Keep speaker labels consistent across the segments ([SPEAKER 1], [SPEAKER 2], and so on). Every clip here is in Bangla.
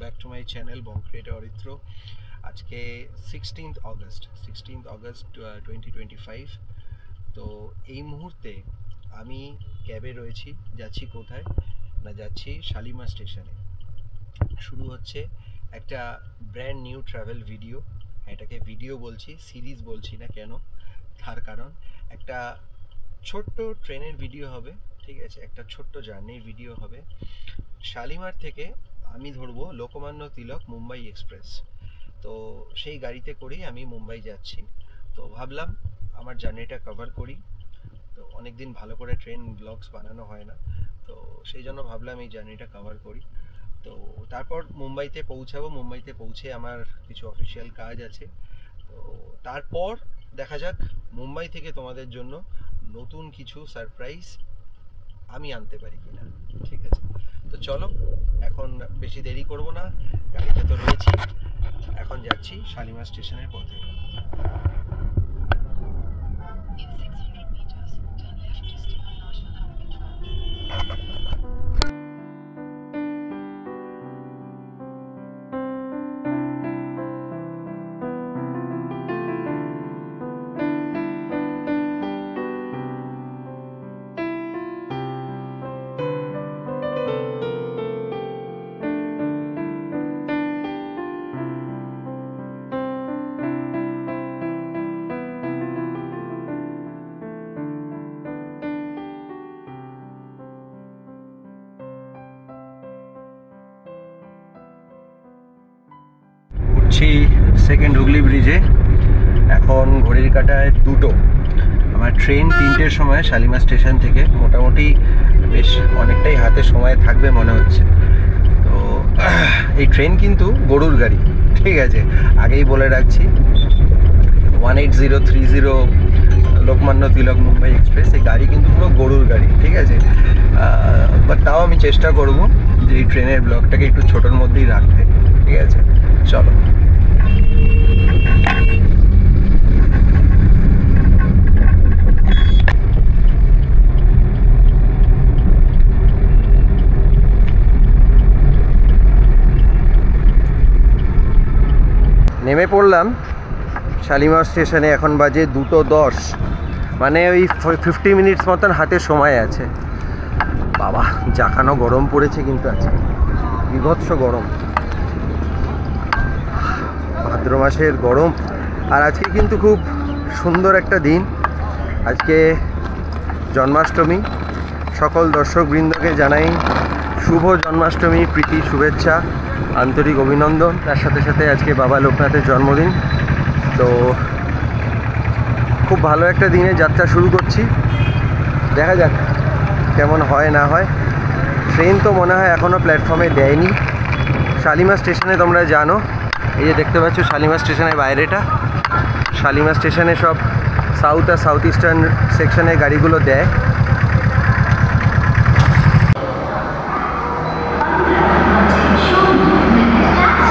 [SPEAKER 1] Back to my channel Bong creator Aritra. আজকে 16th অগস্ট 2025। তো এই মুহূর্তে আমি ক্যাবে রয়েছি, যাচ্ছি কোথায় না, যাচ্ছি শালিমার স্টেশনে। শুরু হচ্ছে একটা ব্র্যান্ড নিউ ট্রাভেল ভিডিও। এটাকে ভিডিও বলছি, সিরিজ বলছি না। কেন? তার কারণ একটা ছোট্ট ট্রেনের ভিডিও হবে, ঠিক আছে, একটা ছোট্ট জার্নির ভিডিও হবে। শালিমার থেকে আমি ধরবো লোকমান্য তিলক মুম্বাই এক্সপ্রেস। তো সেই গাড়িতে করেই আমি মুম্বাই যাচ্ছি। তো ভাবলাম আমার জার্নিটা কভার করি। তো অনেকদিন ভালো করে ট্রেন ব্লগস বানানো হয় না, তো সেই জন্য ভাবলাম এই জার্নিটা কভার করি। তো তারপর মুম্বাইতে পৌঁছাবো। মুম্বাইতে পৌঁছে আমার কিছু অফিসিয়াল কাজ আছে। তো তারপর দেখা যাক মুম্বাই থেকে তোমাদের জন্য নতুন কিছু সারপ্রাইজ আমি আনতে পারি কিনা। ঠিক আছে, তো চলো, এখন বেশি দেরি করব না, গাড়িতে তো রয়েছি, এখন যাচ্ছি শালিমার স্টেশনের পথে। সেকেন্ড হুগলি ব্রিজে, এখন ঘড়ির কাঁটায় 2টো। আমার ট্রেন 3টের সময় শালিমার স্টেশন থেকে। মোটামুটি বেশ অনেকটাই হাতে সময় থাকবে মনে হচ্ছে। তো এই ট্রেন কিন্তু গরুর গাড়ি, ঠিক আছে, আগেই বলে রাখছি। 18030 লোকমান্য তিলক মুম্বাই এক্সপ্রেস, এই গাড়ি কিন্তু পুরো গরুর গাড়ি, ঠিক আছে। বাট তাও আমি চেষ্টা করব যে এই ট্রেনের ব্লগটাকে একটু ছোটোর মধ্যেই রাখতে, ঠিক আছে। চলো। নেমে পড়লাম শালিমার স্টেশনে। এখন বাজে 2:10, মানে ওই 50 মিনিটস মতন হাতে সময় আছে। বাবা, জাকানো গরম পড়েছে কিন্তু আজকে, বিভৎস গরম, ভাদ্র মাসের গরম। আর আজকে কিন্তু খুব সুন্দর একটা দিন, আজকে জন্মাষ্টমী। সকল দর্শকবৃন্দকে জানাই শুভ জন্মাষ্টমী, প্রীতি, শুভেচ্ছা, আন্তরিক অভিনন্দন। তার সাথে সাথে আজকে বাবা লোকনাথের জন্মদিন। তো খুব ভালো একটা দিনে যাত্রা শুরু করছি, দেখা যাক কেমন হয় না হয়। ট্রেন তো মনে হয় এখনও প্ল্যাটফর্মে দেয়নি। শালিমার স্টেশনে তোমরা জানো, এই যে দেখতে পাচ্ছ শালিমার স্টেশনের বাইরেটা। শালিমার স্টেশনে সব সাউথ আর সাউথ ইস্টার্ন সেকশনের গাড়িগুলো দেয়।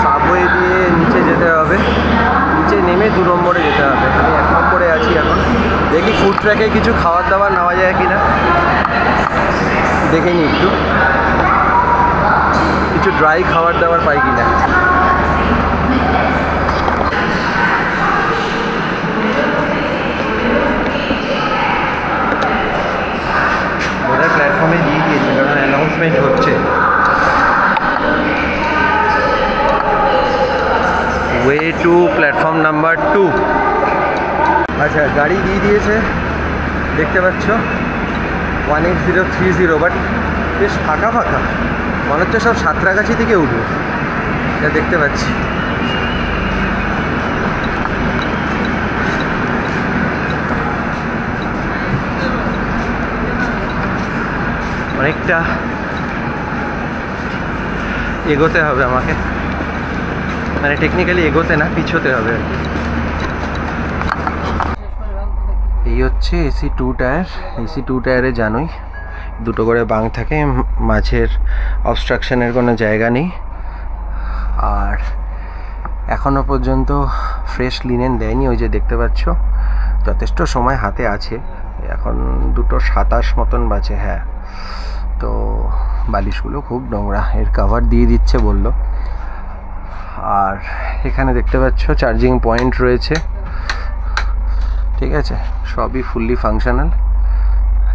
[SPEAKER 1] সাবওয়ে দিয়ে নিচে যেতে হবে, নিচে নেমে 2 নম্বরে যেতে হবে। আমি 1 নম্বরে আছি এখন। দেখি ফুড ট্র্যাকে কিছু খাবার দাবার নেওয়া যায় কিনা, দেখে নিই একটু, কিছু ড্রাই খাবার দাবার পাই কিনা। ওদের প্ল্যাটফর্মে দিয়ে দিয়েছে, কারণ অ্যানাউন্সমেন্ট হচ্ছে। Way to platform number 2। আচ্ছা, গাড়ি দিয়ে দিয়েছে, দেখতে পাচ্ছ 18030। বাট বেশ ফাঁকা ফাঁকা, মনে হচ্ছে সব সাঁতরাগাছি থেকে উঠবে, এটা দেখতে পাচ্ছি। অনেকটা এগোতে হবে আমাকে, মানে টেকনিক্যালি এগোতে না, পিছোতে হবে। এই হচ্ছে এসি 2 টায়ার। এসি 2 টায়ারে জানোই 2টো করে বাং থাকে, মাঝের অবস্ট্রাকশনের কোনো জায়গা নেই। আর এখনও পর্যন্ত ফ্রেশ লিনেন দেয়নি, ওই যে দেখতে পাচ্ছ। যথেষ্ট সময় হাতে আছে, এখন 2:27 মতন বাজে। হ্যাঁ, তো বালিশগুলো খুব নোংরা, এর কভার দিয়ে দিচ্ছে বললো। আর এখানে দেখতে পাচ্ছ চার্জিং পয়েন্ট রয়েছে, ঠিক আছে, সবই ফুললি ফাংশনাল।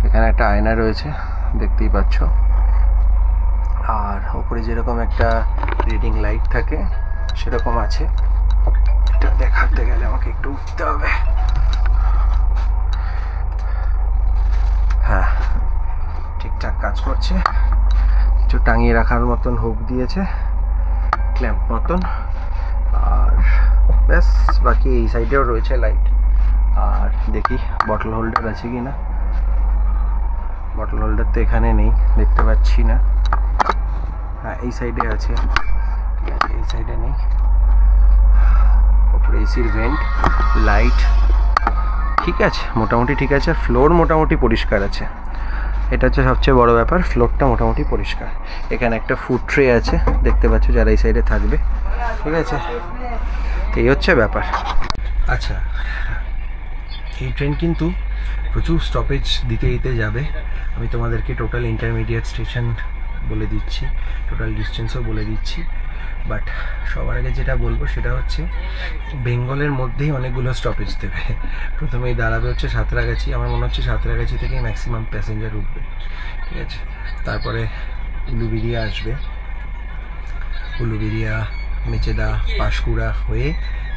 [SPEAKER 1] এখানে একটা আয়না রয়েছে দেখতেই পাচ্ছ, আর ওপরে যেরকম একটা রিডিং লাইট থাকে সেরকম আছে। এটা দেখাতে গেলে আমাকে একটু উঠতে হবে। হ্যাঁ, ঠিকঠাক কাজ করছে। কিছু টাঙিয়ে রাখার মতন হুক দিয়েছে, ক্ল্যাম্প মতন, আর ব্যাস। বাকি এই সাইডেও রয়েছে লাইট। আর দেখি বটল হোল্ডার আছে কি না। বটল হোল্ডার তো এখানে নেই, দেখতে পাচ্ছি না। হ্যাঁ, এই সাইডে আছে, ঠিক আছে, এই সাইডে নেই। ওপরে এসির ভেন্ট, লাইট, ঠিক আছে, মোটামুটি ঠিক আছে। ফ্লোর মোটামুটি পরিষ্কার আছে, এটা হচ্ছে সবচেয়ে বড় ব্যাপার। ফ্লোরটা মোটামুটি পরিষ্কার। এখানে একটা ফুড ট্রে আছে, দেখতে পাচ্ছ, যারা এই সাইডে থাকবে, ঠিক আছে। এই হচ্ছে ব্যাপার। আচ্ছা, এই ট্রেন কিন্তু প্রচুর স্টপেজ দিতে দিতে যাবে। আমি তোমাদেরকে টোটাল ইন্টারমিডিয়েট স্টেশন বলে দিচ্ছি, টোটাল ডিস্টেন্সও বলে দিচ্ছি। বাট সবার আগে যেটা বলবো সেটা হচ্ছে বেঙ্গলের মধ্যেই অনেকগুলো স্টপেজ দেবে। প্রথমেই দাঁড়াবে হচ্ছে সাঁতরাগাছি। আমার মনে হচ্ছে সাঁতরাগাছি থেকেই ম্যাক্সিমাম প্যাসেঞ্জার উঠবে, ঠিক আছে। তারপরে উলুবেড়িয়া আসবে, উলুবেড়িয়া, মেচেদা, পাঁশকুড়া হয়ে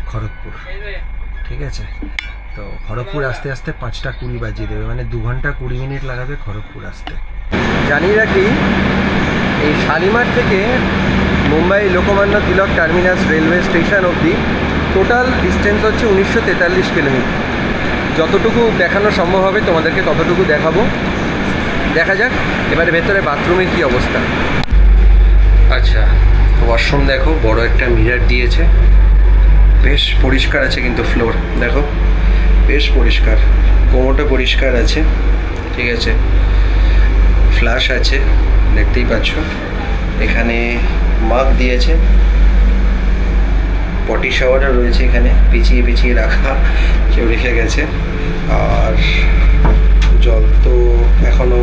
[SPEAKER 1] খড়গপুর, ঠিক আছে। তো খড়গপুর আসতে আসতে 5টা 20 বাজিয়ে দেবে, মানে 2 ঘন্টা 20 মিনিট লাগাবে খড়গপুর আসতে। জানিয়ে রাখি, এই শালিমার থেকে Mumbai Lokmanya Tilak terminus railway station অবধি টোটাল ডিস্টেন্স হচ্ছে 1943 কিলোমিটার। যতটুকু দেখানো সম্ভব হবে তোমাদেরকে ততটুকু দেখাবো। দেখা যাক এবারে ভেতরে বাথরুমের কী অবস্থা। আচ্ছা, ওয়াশরুম দেখো, বড় একটা মিরর দিয়েছে, বেশ পরিষ্কার আছে কিন্তু ফ্লোর দেখো, বেশ পরিষ্কার, কোমোটা পরিষ্কার আছে, ঠিক আছে। ফ্ল্যাশ আছে, দেখতেই পাচ্ছ। এখানে মাগ দিয়েছে, পটি শাওয়ারও রয়েছে এখানে, পিছিয়ে পিছিয়ে রাখা, কেউ রেখে গেছে। আর জল তো এখনও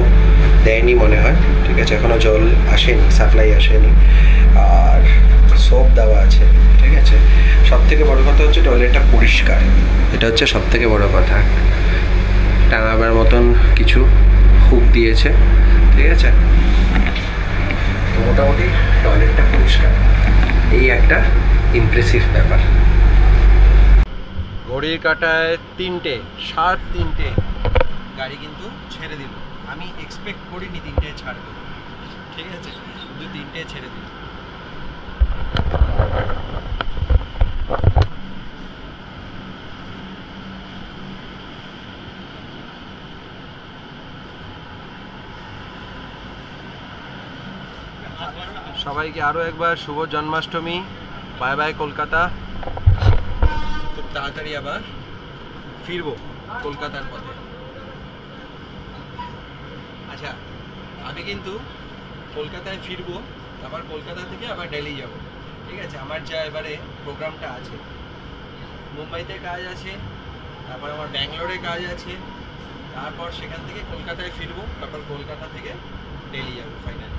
[SPEAKER 1] দেয়নি মনে হয়, ঠিক আছে, এখনও জল আসেনি, সাপ্লাই আসেনি। আর সোপ দেওয়া আছে, ঠিক আছে। সবথেকে বড় কথা হচ্ছে টয়লেটটা পরিষ্কার, এটা হচ্ছে সবথেকে বড় কথা। টাঙাবার মতন কিছু হুক দিয়েছে, ঠিক আছে। তো মোটামুটি টয়লেটটা পরিষ্কার, এই একটা ইমপ্রেসিভ ব্যাপার। ঘড়ির কাঁটায় 3টে, শার্প 3টে গাড়ি কিন্তু ছেড়ে দিল। আমি এক্সপেক্ট করিনি 3টে ছাড়বে, ঠিক আছে, কিন্তু 3টে ছেড়ে দিল। সবাইকে আরও একবার শুভ জন্মাষ্টমী। Bye bye Kolkata. খুব তাড়াতাড়ি আবার ফিরবো কলকাতার পথে। আচ্ছা, আমি কিন্তু কলকাতায় ফিরবো, আবার কলকাতা থেকে আবার দিল্লি যাব, ঠিক আছে। আমার যা এবারে প্রোগ্রামটা আছে, মুম্বাইতে কাজ আছে, তারপর আমার ব্যাঙ্গালোরে কাজ আছে, তারপর সেখান থেকে কলকাতায় ফিরবো, তারপর কলকাতা থেকে দিল্লি যাবো ফাইনালি।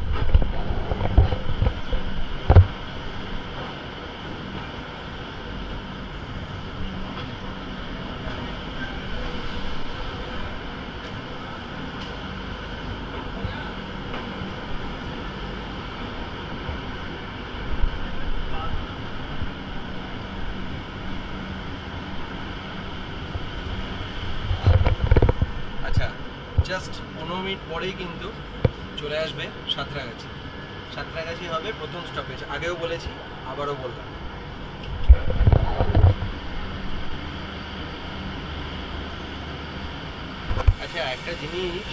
[SPEAKER 1] জাস্ট 15 মিনিট পরেই কিন্তু চলে আসবে সাঁতরাগাছি। সাঁতরাগাছি হবে প্রথম স্টপেজ, আগেও বলেছি, আবারও বললাম। আচ্ছা, একটা জিনিস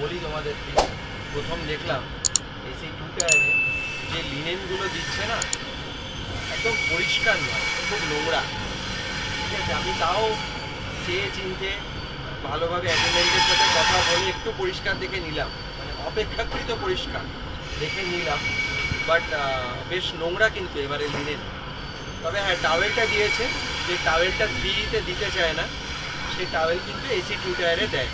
[SPEAKER 1] বলি তোমাদেরকে। প্রথম দেখলাম এসি 2 টায়ারে যে লিনেনগুলো দিচ্ছে না, একদম পরিষ্কার নয়, খুব নোংরা, ঠিক আছে। আমি তাও চেয়ে চিনতে ভালোভাবে অ্যাটেন্ডেন্টের সাথে কথা বলে একটু পরিষ্কার দেখে নিলাম, মানে অপেক্ষাকৃত পরিষ্কার দেখে নিলাম। বাট বেশ নোংরা কিন্তু এবারে লিনেন। তবে হ্যাঁ, টাওয়েলটা দিয়েছে, যে টাওয়েলটা 3তে দিতে চায় না, সেই টাওয়েল কিন্তু এসি 2 টায়ারে দেয়।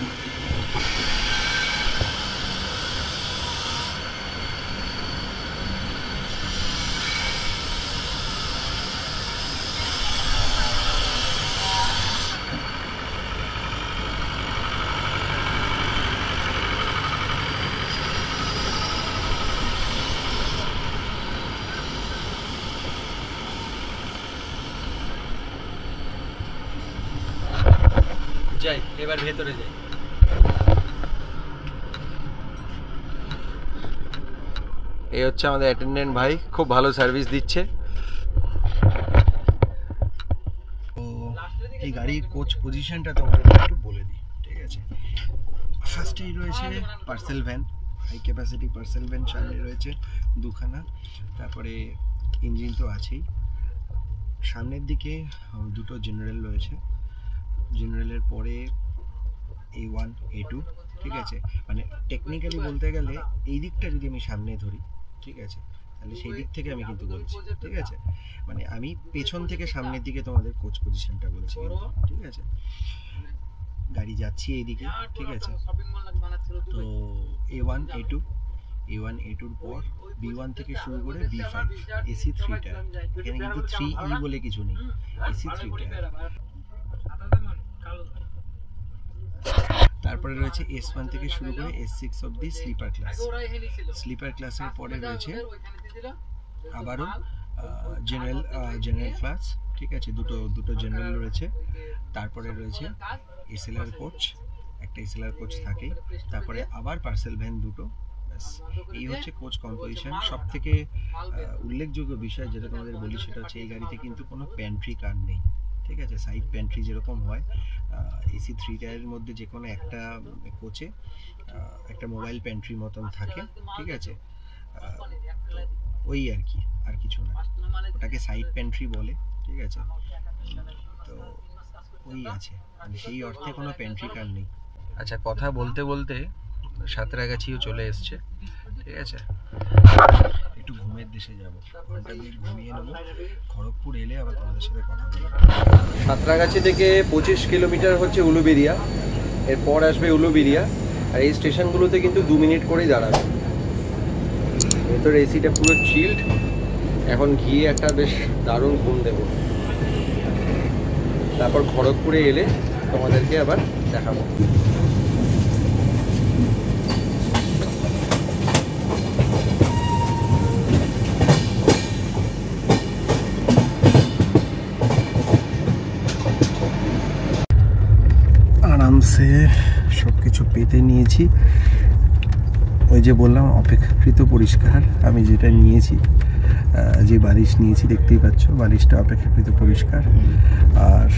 [SPEAKER 1] যাই, এবার ভেতরে যাই। এই হচ্ছে আমাদের অ্যাটেন্ডেন্ট ভাই, খুব ভালো সার্ভিস দিচ্ছে। তো এই গাড়ির কোচ পজিশনটা তোমাদের একটু বলে দিই, ঠিক আছে। ফার্স্টেই রয়েছে parcel van, high capacity parcel van, সামনে রয়েছে দুখানা। তারপরে ইঞ্জিন তো আছেই। সামনের দিকে দুটো জেনারেল রয়েছে, জেনারেলের পরে A1 A2, ঠিক আছে। মানে টেকনিক্যালি বলতে গেলে এই দিকটা যদি আমি সামনে ধরি, ঠিক আছে, তাহলে সেই দিক থেকে আমি কিন্তু বলছি, ঠিক আছে। মানে আমি পেছন থেকে সামনের দিকে তোমাদের কোচ পজিশনটা বলছি, ঠিক আছে। গাড়ি যাচ্ছি এইদিকে, ঠিক আছে। তো A1 A2, A1 A2-র পর B1 থেকে শুরু করে B5, AC 3 টায়ার। এখানে কিন্তু 3E বলে কিছু নেই, AC 3 টায়ার। তারপরে রয়েছে S1 থেকে শুরু করে S6 অবধি স্লিপার ক্লাস। স্লিপার ক্লাসের পরে রয়েছে আবারও জেনারেল ক্লাস, ঠিক আছে। দুটো জেনারেল রয়েছে। তারপরে রয়েছে SLR কোচ, একটা SLR কোচ থাকেই। তারপরে আবার পার্সেল ভ্যান দুটো। ব্যাস, এই হচ্ছে কোচ কম্পোজিশন। সব থেকে উল্লেখযোগ্য বিষয় যেটা তোমাদের বলি, সেটা হচ্ছে এই গাড়িতে কিন্তু কোনো প্যান্ট্রি কার নেই, ঠিক আছে। সাইড প্যান্ট্রি যেরকম হয় AC 3 টায়ারের মধ্যে যে কোনো একটা কোচে একটা মোবাইল প্যান্ট্রি মতন থাকে, ঠিক আছে। ওই আর কি, আর কিছু না, ওটাকে সাইড প্যান্ট্রি বলে, ঠিক আছে। তো ওই আছে, মানে সেই অর্থে কোনো প্যান্ট্রি কার নেই। আচ্ছা, কথা বলতে বলতে সাঁতরাগাছিও চলে এসছে, ঠিক আছে। একটু ঘুমের দেশে যাব, ঘন্টা দিয়ে ঘুমিয়ে নেবো। খড়গপুর এলে আবার তোমাদের সাথে কথা বলবো। সাঁতরাগাছি থেকে 25 কিলোমিটার হচ্ছে উলুবেড়িয়া, এরপর আসবে উলুবেড়িয়া। আর এই স্টেশনগুলোতে কিন্তু 2 মিনিট করেই দাঁড়াবে। ভেতরে এসিটা পুরো চিল্ড। এখন গিয়ে একটা বেশ দারুণ ঘুম দেবো, তারপর খড়গপুরে এলে তোমাদেরকে আবার দেখাবো। আরামসে সব কিছু পেতে নিয়েছি। ওই যে বললাম অপেক্ষাকৃত পরিষ্কার, আমি যেটা নিয়েছি, যে বালিশ নিয়েছি দেখতেই পাচ্ছ, বালিশটা অপেক্ষাকৃত পরিষ্কার। আর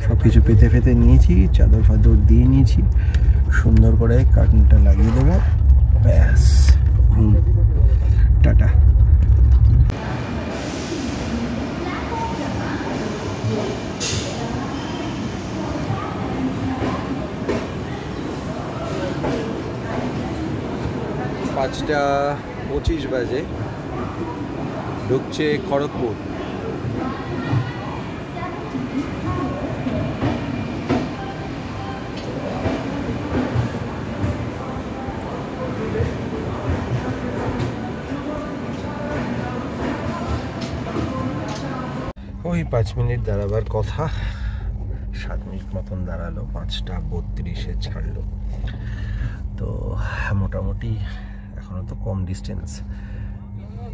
[SPEAKER 1] সব কিছু পেতে ফেতে নিয়েছি, চাদর ফাদর দিয়ে নিয়েছি, সুন্দর করে কার্টুনটা লাগিয়ে দেবো, ব্যাস টাটা। পাঁচটা 25 বাজে, ঢুকছে খড়গপুর। ওই 5 মিনিট দাঁড়াবার কথা, 7 মিনিট মতন দাঁড়ালো, 5টা 32-এ ছাড়লো। তো মোটামুটি এখনো তো কম ডিস্টেন্স,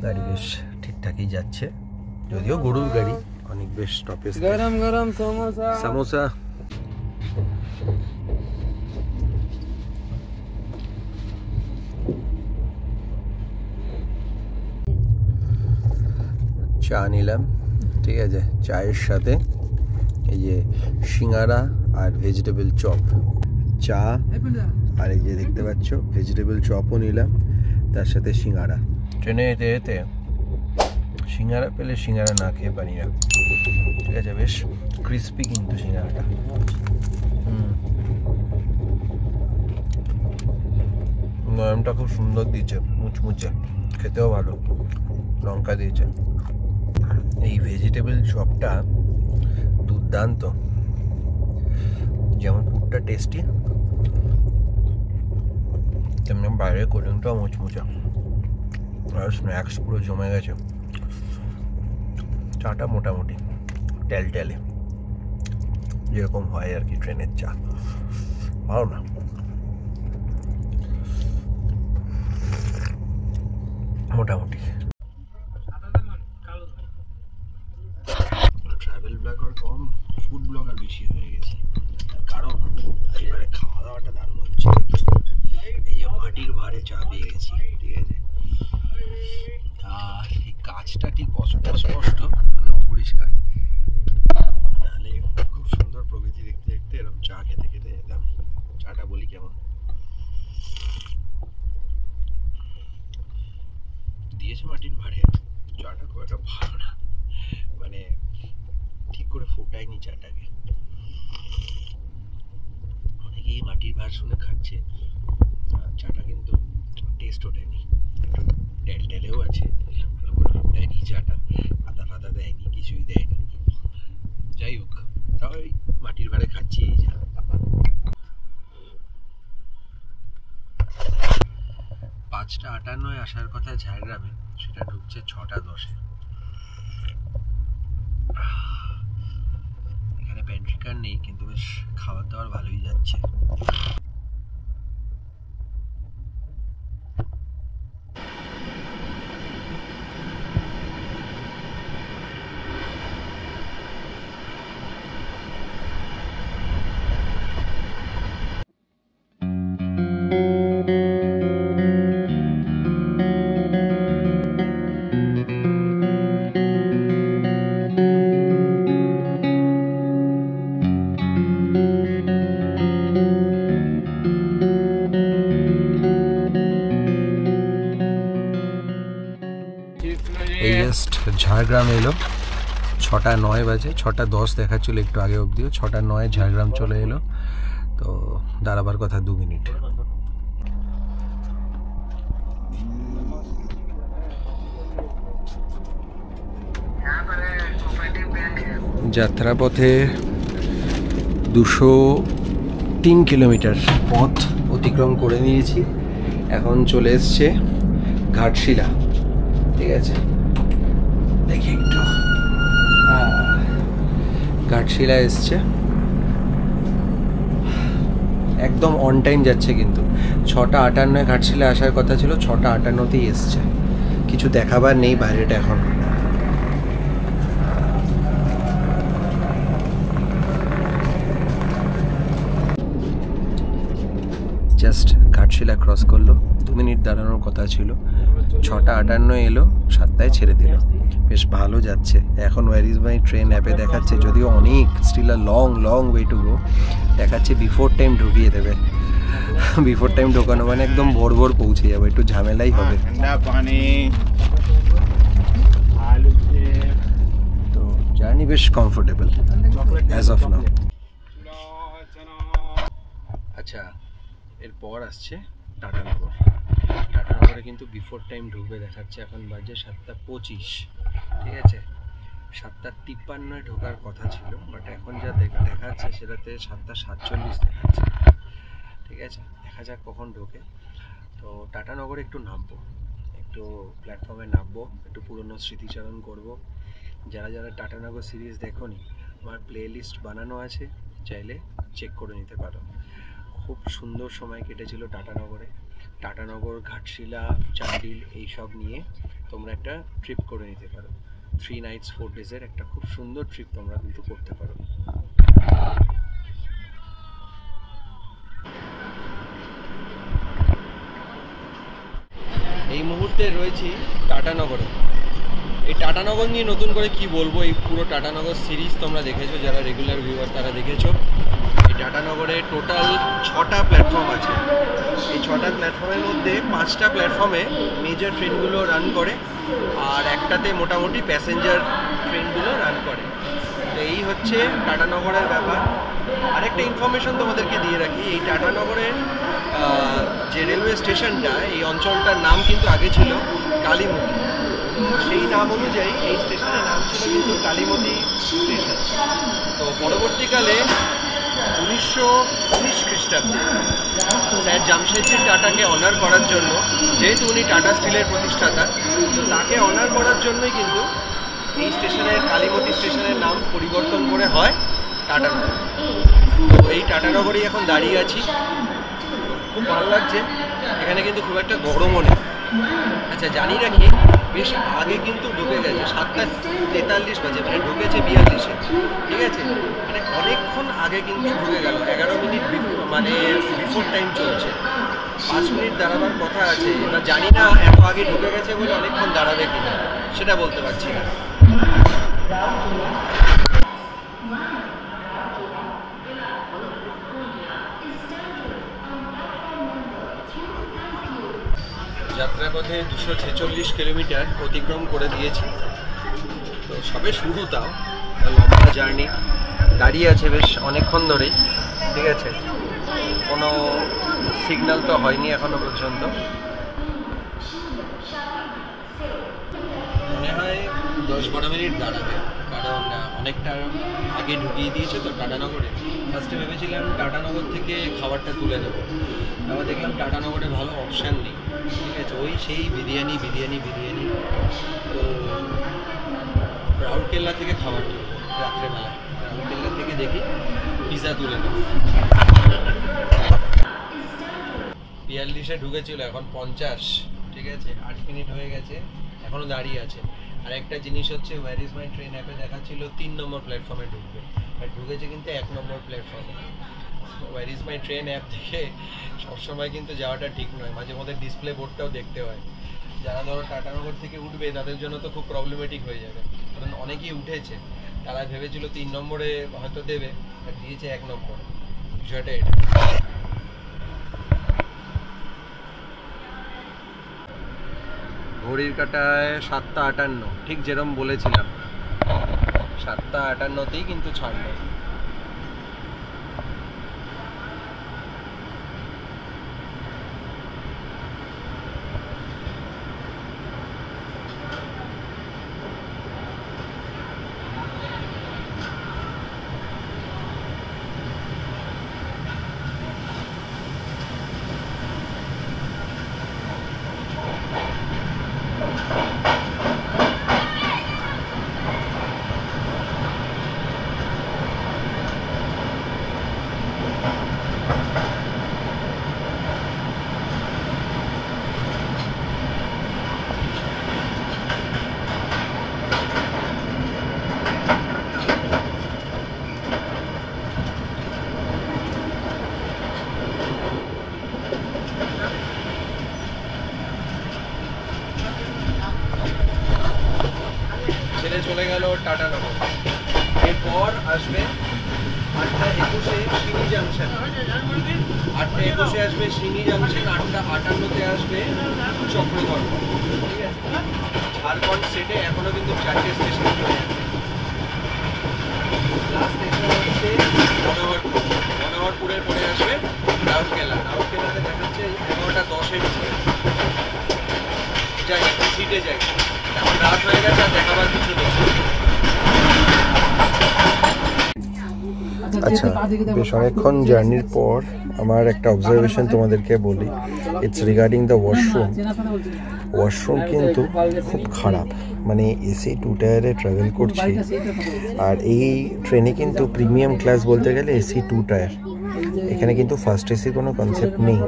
[SPEAKER 1] গাড়ি বেশ ঠিকঠাকই যাচ্ছে, যদিও গরুর গাড়ি, অনেক বেশ স্টপেজ। গরম গরম সমোসা। চা নিলাম, ঠিক আছে। চায়ের সাথে এই যে সিঙ্গারা আর ভেজিটেবল চপ, চা আর এই যে দেখতে পাচ্ছ ভেজিটেবল চপও নিলাম, তার সাথে সিঙ্গারা। ট্রেনে যেতে যেতে সিঙ্গারা পেলে সিঙ্গারা না খেয়ে পারি না, ঠিক আছে। বেশ ক্রিস্পি কিন্তু সিঙ্গারাটা। নরমটা খুব সুন্দর দিয়েছে, মুচমুচে, খেতেও ভালো, লঙ্কা দিয়েছে। এই ভেজিটেবল চপটা দুর্দান্ত, যেমন পুরটা টেস্টি, তেমনি বাইরের কোল্ডিংটাও মুচমুচা, আর স্ন্যাক্স পুরো জমে গেছে। চাটা মোটামুটি টেলটেলে, যেরকম হয় আর কি ট্রেনের চা, ভালো না। মোটামুটি ট্রাভেল ব্লগার কম, ফুড ব্লগার বেশি হয়ে গেছে। কারণ এবারে খাওয়া দাওয়াটা দারুণ হচ্ছে। এই যে মাটির ভারে চা পেয়ে গেছি, ঠিক আছে। আর এই কাজটা ঠিক অস্পষ্ট, মানে অপরিষ্কার, নাহলে খুব সুন্দর প্রকৃতি দেখতে দেখতে এরকম চা খেতে খেতে যেতাম। চাটা বলি কেমন দিয়েছে মাটির ভারে। চাটা খুব একটা ভালো না, মানে ঠিক করে ফোটায়নি চাটাকে। অনেকেই মাটির ভার শুনে খাচ্ছে, চাটা কিন্তু টেস্ট ওঠেনি, একটু টেলটেলেও আছে, ভালো করে ফোটায়নি চাটা, আদা ফাদা দেয়নি, কিছুই দেয়নি। যাই হোক, তাও মাটির ভারে খাচ্ছি। এই যা 5:58 আসার কথা ঝাড়গ্রামে, সেটা ঢুকছে 6:10। এখানে প্যান্ট্রি কার নেই, কিন্তু বেশ খাবার দাবার ভালোই যাচ্ছে। এই জাস্ট ঝাড়গ্রাম এলো, 6:09 বাজে, 6:10 দেখাচ্ছিল একটু আগে অবধিও। 6:09 ঝাড়গ্রাম চলে এলো, তো দাঁড়াবার কথা 2 মিনিট। যাত্রাপথে 203 কিলোমিটার পথ অতিক্রম করে নিয়েছি। এখন চলে এসছে ঘাটশিলা, ঠিক আছে। দেখি একটু, ঘাটশিলা এসছে, একদম অন টাইম যাচ্ছে। কিন্তু 6:58 ঘাটশিলা আসার কথা ছিল, 6:58তেই এসছে। কিছু দেখাবার নেই বাইরেটা এখন। জাস্ট ঘাটশিলা ক্রস করলো, 2 মিনিট দাঁড়ানোর কথা ছিল। 6:58 এলো, 7টায় ছেড়ে দিল। বেশ ভালো যাচ্ছে। এখন ওয়ার ইজ মাই ট্রেন অ্যাপে দেখাচ্ছে, যদিও অনেক, still a long way to go, দেখাচ্ছে বিফোর টাইম ঢুকিয়ে দেবে। বিফোর টাইম ঢোকানো মানে একদম ভোর ভোর পৌঁছে যাবে, একটু ঝামেলাই হবে। তো জার্নি বেশ কমফোর্টেবল অ্যাজ অফ নাও। আচ্ছা, এরপর আসছে টাটানগর। টাটানগরে কিন্তু বিফোর টাইম ঢুকবে দেখাচ্ছে। এখন বাজে 7:25, ঠিক আছে। 7:53 ঢোকার কথা ছিল, বাট এখন যা দেখাচ্ছে সেটাতে 7:47 দেখাচ্ছে, ঠিক আছে। দেখা যাক কখন ঢোকে। তো টাটানগরে একটু নামবো, একটু প্ল্যাটফর্মে নামবো, একটু পুরনো স্মৃতিচারণ করব। যারা যারা টাটানগর সিরিজ দেখোনি, আমার প্লে লিস্ট বানানো আছে, চাইলে চেক করে নিতে পারো। খুব সুন্দর সময় কেটেছিল টাটানগরে। টাটানগর, ঘাটশিলা, চান্ডিল এইসব নিয়ে তোমরা একটা ট্রিপ করে নিতে পারো। 3 nights 4 days-এর একটা খুব সুন্দর ট্রিপ তোমরা কিন্তু করতে পারো। এই মুহূর্তে রয়েছি টাটানগরে। এই টাটানগর নিয়ে নতুন করে কি বলবো, এই পুরো টাটানগর সিরিজ তোমরা দেখেছো, যারা রেগুলার ভিউয়ার তারা দেখেছো। এই টাটানগরে টোটাল 6টা প্ল্যাটফর্ম আছে। এই 6টা প্ল্যাটফর্মের মধ্যে 5টা প্ল্যাটফর্মে মেজর ট্রেনগুলো রান করে, আর একটাতে মোটামুটি প্যাসেঞ্জার ট্রেনগুলো রান করে। তো এই হচ্ছে টাটানগরের ব্যাপার। আরেকটা ইনফরমেশন তোমাদেরকে দিয়ে রাখি, এই টাটানগরের যে রেলওয়ে স্টেশনটা, এই অঞ্চলটার নাম কিন্তু আগে ছিল কালীমতি। সেই নাম অনুযায়ী এই স্টেশনের নাম ছিল কিন্তু কালীমতি স্টেশন। তো পরবর্তীকালে 1919 খ্রিস্টাব্দে স্যার জামশেদজি টাটাকে অনার করার জন্য, যেহেতু উনি টাটা স্টিলের প্রতিষ্ঠাতা, তো তাকে অনার করার জন্যই কিন্তু এই স্টেশনের, কালীমতি স্টেশনের নাম পরিবর্তন করে হয় টাটানগর। তো এই টাটানগরেই এখন দাঁড়িয়ে আছি, খুব ভালো লাগছে। এখানে কিন্তু খুব একটা গরমও নেই। আচ্ছা, জানি রাখি বেশ আগে কিন্তু ঢুকে গেছে, 7:43 বাজে, মানে ঢুকেছে 42-এ, ঠিক আছে, মানে অনেকক্ষণ আগে কিন্তু ঢুকে গেল, 11 মিনিট মানে বিফোর টাইম চলছে। 5 মিনিট দাঁড়াবার কথা আছে, এবার জানি না এত আগে ঢুকে গেছে বলে অনেকক্ষণ দাঁড়াবে কিনা, সেটা বলতে পারছি না। যাত্রাপথে 246 কিলোমিটার অতিক্রম করে দিয়েছি, তো সবে শুরু, তাও লম্বা জার্নি। দাঁড়িয়ে আছে বেশ অনেকক্ষণ ধরেই, ঠিক আছে, কোনো সিগন্যাল তো হয়নি এখনো পর্যন্ত। মনে হয় 10-12 মিনিট দাঁড়াবে, কারণ অনেকটা আগে ঢুকিয়ে দিয়েছে তো টাটানগরে। ফার্স্টে ভেবেছিলাম টাটানগর থেকে খাবারটা তুলে নেবো, আবার দেখলাম টাটানগরে ভালো অপশান নেই, ঠিক আছে, ওই সেই বিরিয়ানি। তো রাউরকেল্লা থেকে খাবার তুলবো রাত্রেবেলায়, রাউরকেল্লা থেকে দেখি পিৎজা তুলে নেবো। 42-এ ঢুকেছিল, এখন 50, ঠিক আছে, 8 মিনিট হয়ে গেছে, এখনও দাঁড়িয়ে আছে। আর একটা জিনিস হচ্ছে, ওয়্যার ইজ মাই ট্রেন অ্যাপে দেখাচ্ছিল 3 নম্বর প্ল্যাটফর্মে ঢুকবে, আর ঢুকেছে কিন্তু 1 নম্বর প্ল্যাটফর্মে। Where is my train app থেকে সবসময় কিন্তু যাওয়াটা ঠিক নয়, মাঝে মধ্যে ডিসপ্লে বোর্ডটাও দেখতে হয়। যারা ধরো টাটানগর থেকে উঠবে তাদের জন্য তো খুব প্রবলেমেটিক হয়ে যাবে, কারণ অনেকেই উঠেছে, তারা ভেবেছিল 3 নম্বরে হয়তো দেবে, আর দিয়েছে 1 নম্বর, বিষয়টা এটা। ঘড়ির কাঁটায় 7:58, ঠিক যেরকম বলেছিলাম 7:58তেই কিন্তু ছাড়লো। চলে গেল টাটানগর, এরপর আসবে 8:21-এ সিনি জাংশন, 8:21-এ আসবে সিনি জাংশন, 8:58-তে আসবে চক্রধর, ঠিক আছে। ঝাড়খণ্ড সেটে এখনো কিন্তু 4টে স্টেশন চলে যাবে। লাস্ট স্টেশন হচ্ছে মনোহরপুরের পরে আসবে রাউরকেল্লাতে দেখাচ্ছে 11:10-এ যাই সিটে যাই, এখন রাত হয়ে গেছে, আর দেখাবার কিছু নেই। আচ্ছা, বেশ অনেকক্ষণ জার্নির পর আমার একটা অবজারভেশন তোমাদেরকে বলি, ইটস রিগার্ডিং দ্য ওয়াশরুম কিন্তু খুব খারাপ, মানে এসি 2 টায়ারে ট্রাভেল করছি, আর এই ট্রেনে কিন্তু প্রিমিয়াম ক্লাস বলতে গেলে এসি 2 টায়ার, এখানে কিন্তু ফার্স্ট এসির কোনো কনসেপ্ট নেই।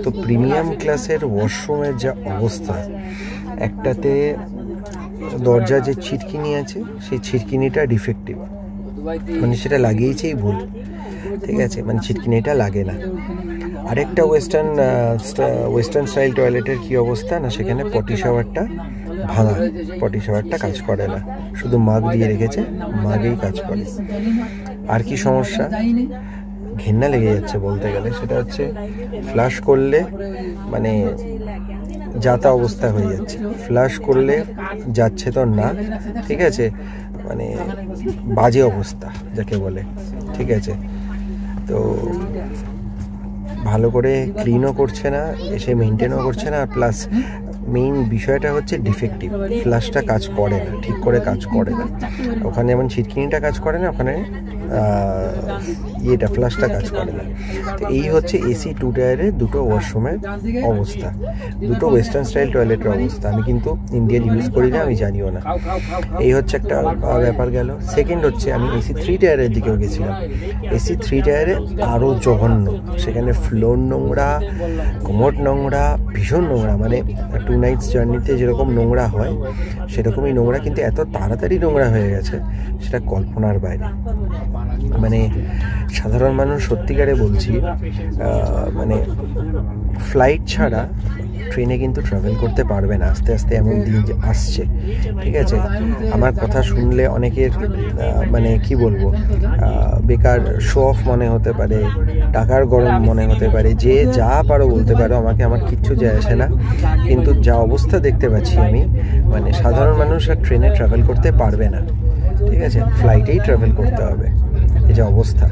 [SPEAKER 1] তো প্রিমিয়াম ক্লাসের ওয়াশরুমের যা অবস্থা, একটাতে দরজা যে ছিটকিনি আছে সেই ছিটকিনিটা ডিফেক্টিভ, মানে সেটা লাগিয়েছেই ভুল, ঠিক আছে, মানে ছিটকিনিটা লাগে না। আরেকটা ওয়েস্টার্ন স্টাইল টয়লেটের কি অবস্থা না, সেখানে পটি শাওয়ারটা ভাঙা, পটি শাওয়ারটা কাজ করে না, শুধু মাগ দিয়ে রেখেছে, মাগেই কাজ করে। আর কি সমস্যা, ঘেন্না লেগে যাচ্ছে বলতে গেলে, সেটা হচ্ছে ফ্লাশ করলে মানে যাতা অবস্থা হয়ে যাচ্ছে, ফ্লাশ করলে যাচ্ছে তো না, ঠিক আছে, মানে বাজে অবস্থা যাকে বলে, ঠিক আছে। তো ভালো করে ক্লিনও করছে না, এসে মেনটেনও করছে না, প্লাস মেইন বিষয়টা হচ্ছে ডিফেক্টিভ, ফ্লাশটা কাজ করে না, ঠিক করে কাজ করে না, ওখানে যেমন ছিটকিনিটা কাজ করে না, ওখানে ইয়েটা ফ্লাশটা কাজ করে না। তো এই হচ্ছে এসি 2 টায়ারের দুটো ওয়াশরুমের অবস্থা, দুটো ওয়েস্টার্ন স্টাইল টয়লেটের অবস্থা। আমি কিন্তু ইন্ডিয়ান ইউজ করি না, আমি জানিও না। এই হচ্ছে একটা ব্যাপার গেল। সেকেন্ড হচ্ছে আমি এসি 3 টায়ারের দিকেও গেছিলাম। এসি 3 টায়ারে আরও জঘন্য, সেখানে ফ্লোর নোংরা, কোমোড নোংরা, ভীষণ নোংরা। মানে 2 নাইটস জার্নিতে যেরকম নোংরা হয় সেরকমই নোংরা, কিন্তু এত তাড়াতাড়ি নোংরা হয়ে গেছে সেটা কল্পনার বাইরে। মানে সাধারণ মানুষ, সত্যিকারে বলছি, মানে ফ্লাইট ছাড়া ট্রেনে কিন্তু ট্রাভেল করতে পারবে না। আস্তে আস্তে এমন দিন আসছে, ঠিক আছে? আমার কথা শুনলে অনেকের মানে কি বলবো, বেকার শো অফ মনে হতে পারে, টাকার গরম মনে হতে পারে, যে যা পারো বলতে পারো, আমাকে আমার কিচ্ছু যায় আসে না। কিন্তু যা অবস্থা দেখতে পাচ্ছি আমি, মানে সাধারণ মানুষ আর ট্রেনে ট্রাভেল করতে পারবে না, ঠিক আছে? ফ্লাইটেই ট্রাভেল করতে হবে। এই যে অবস্থা,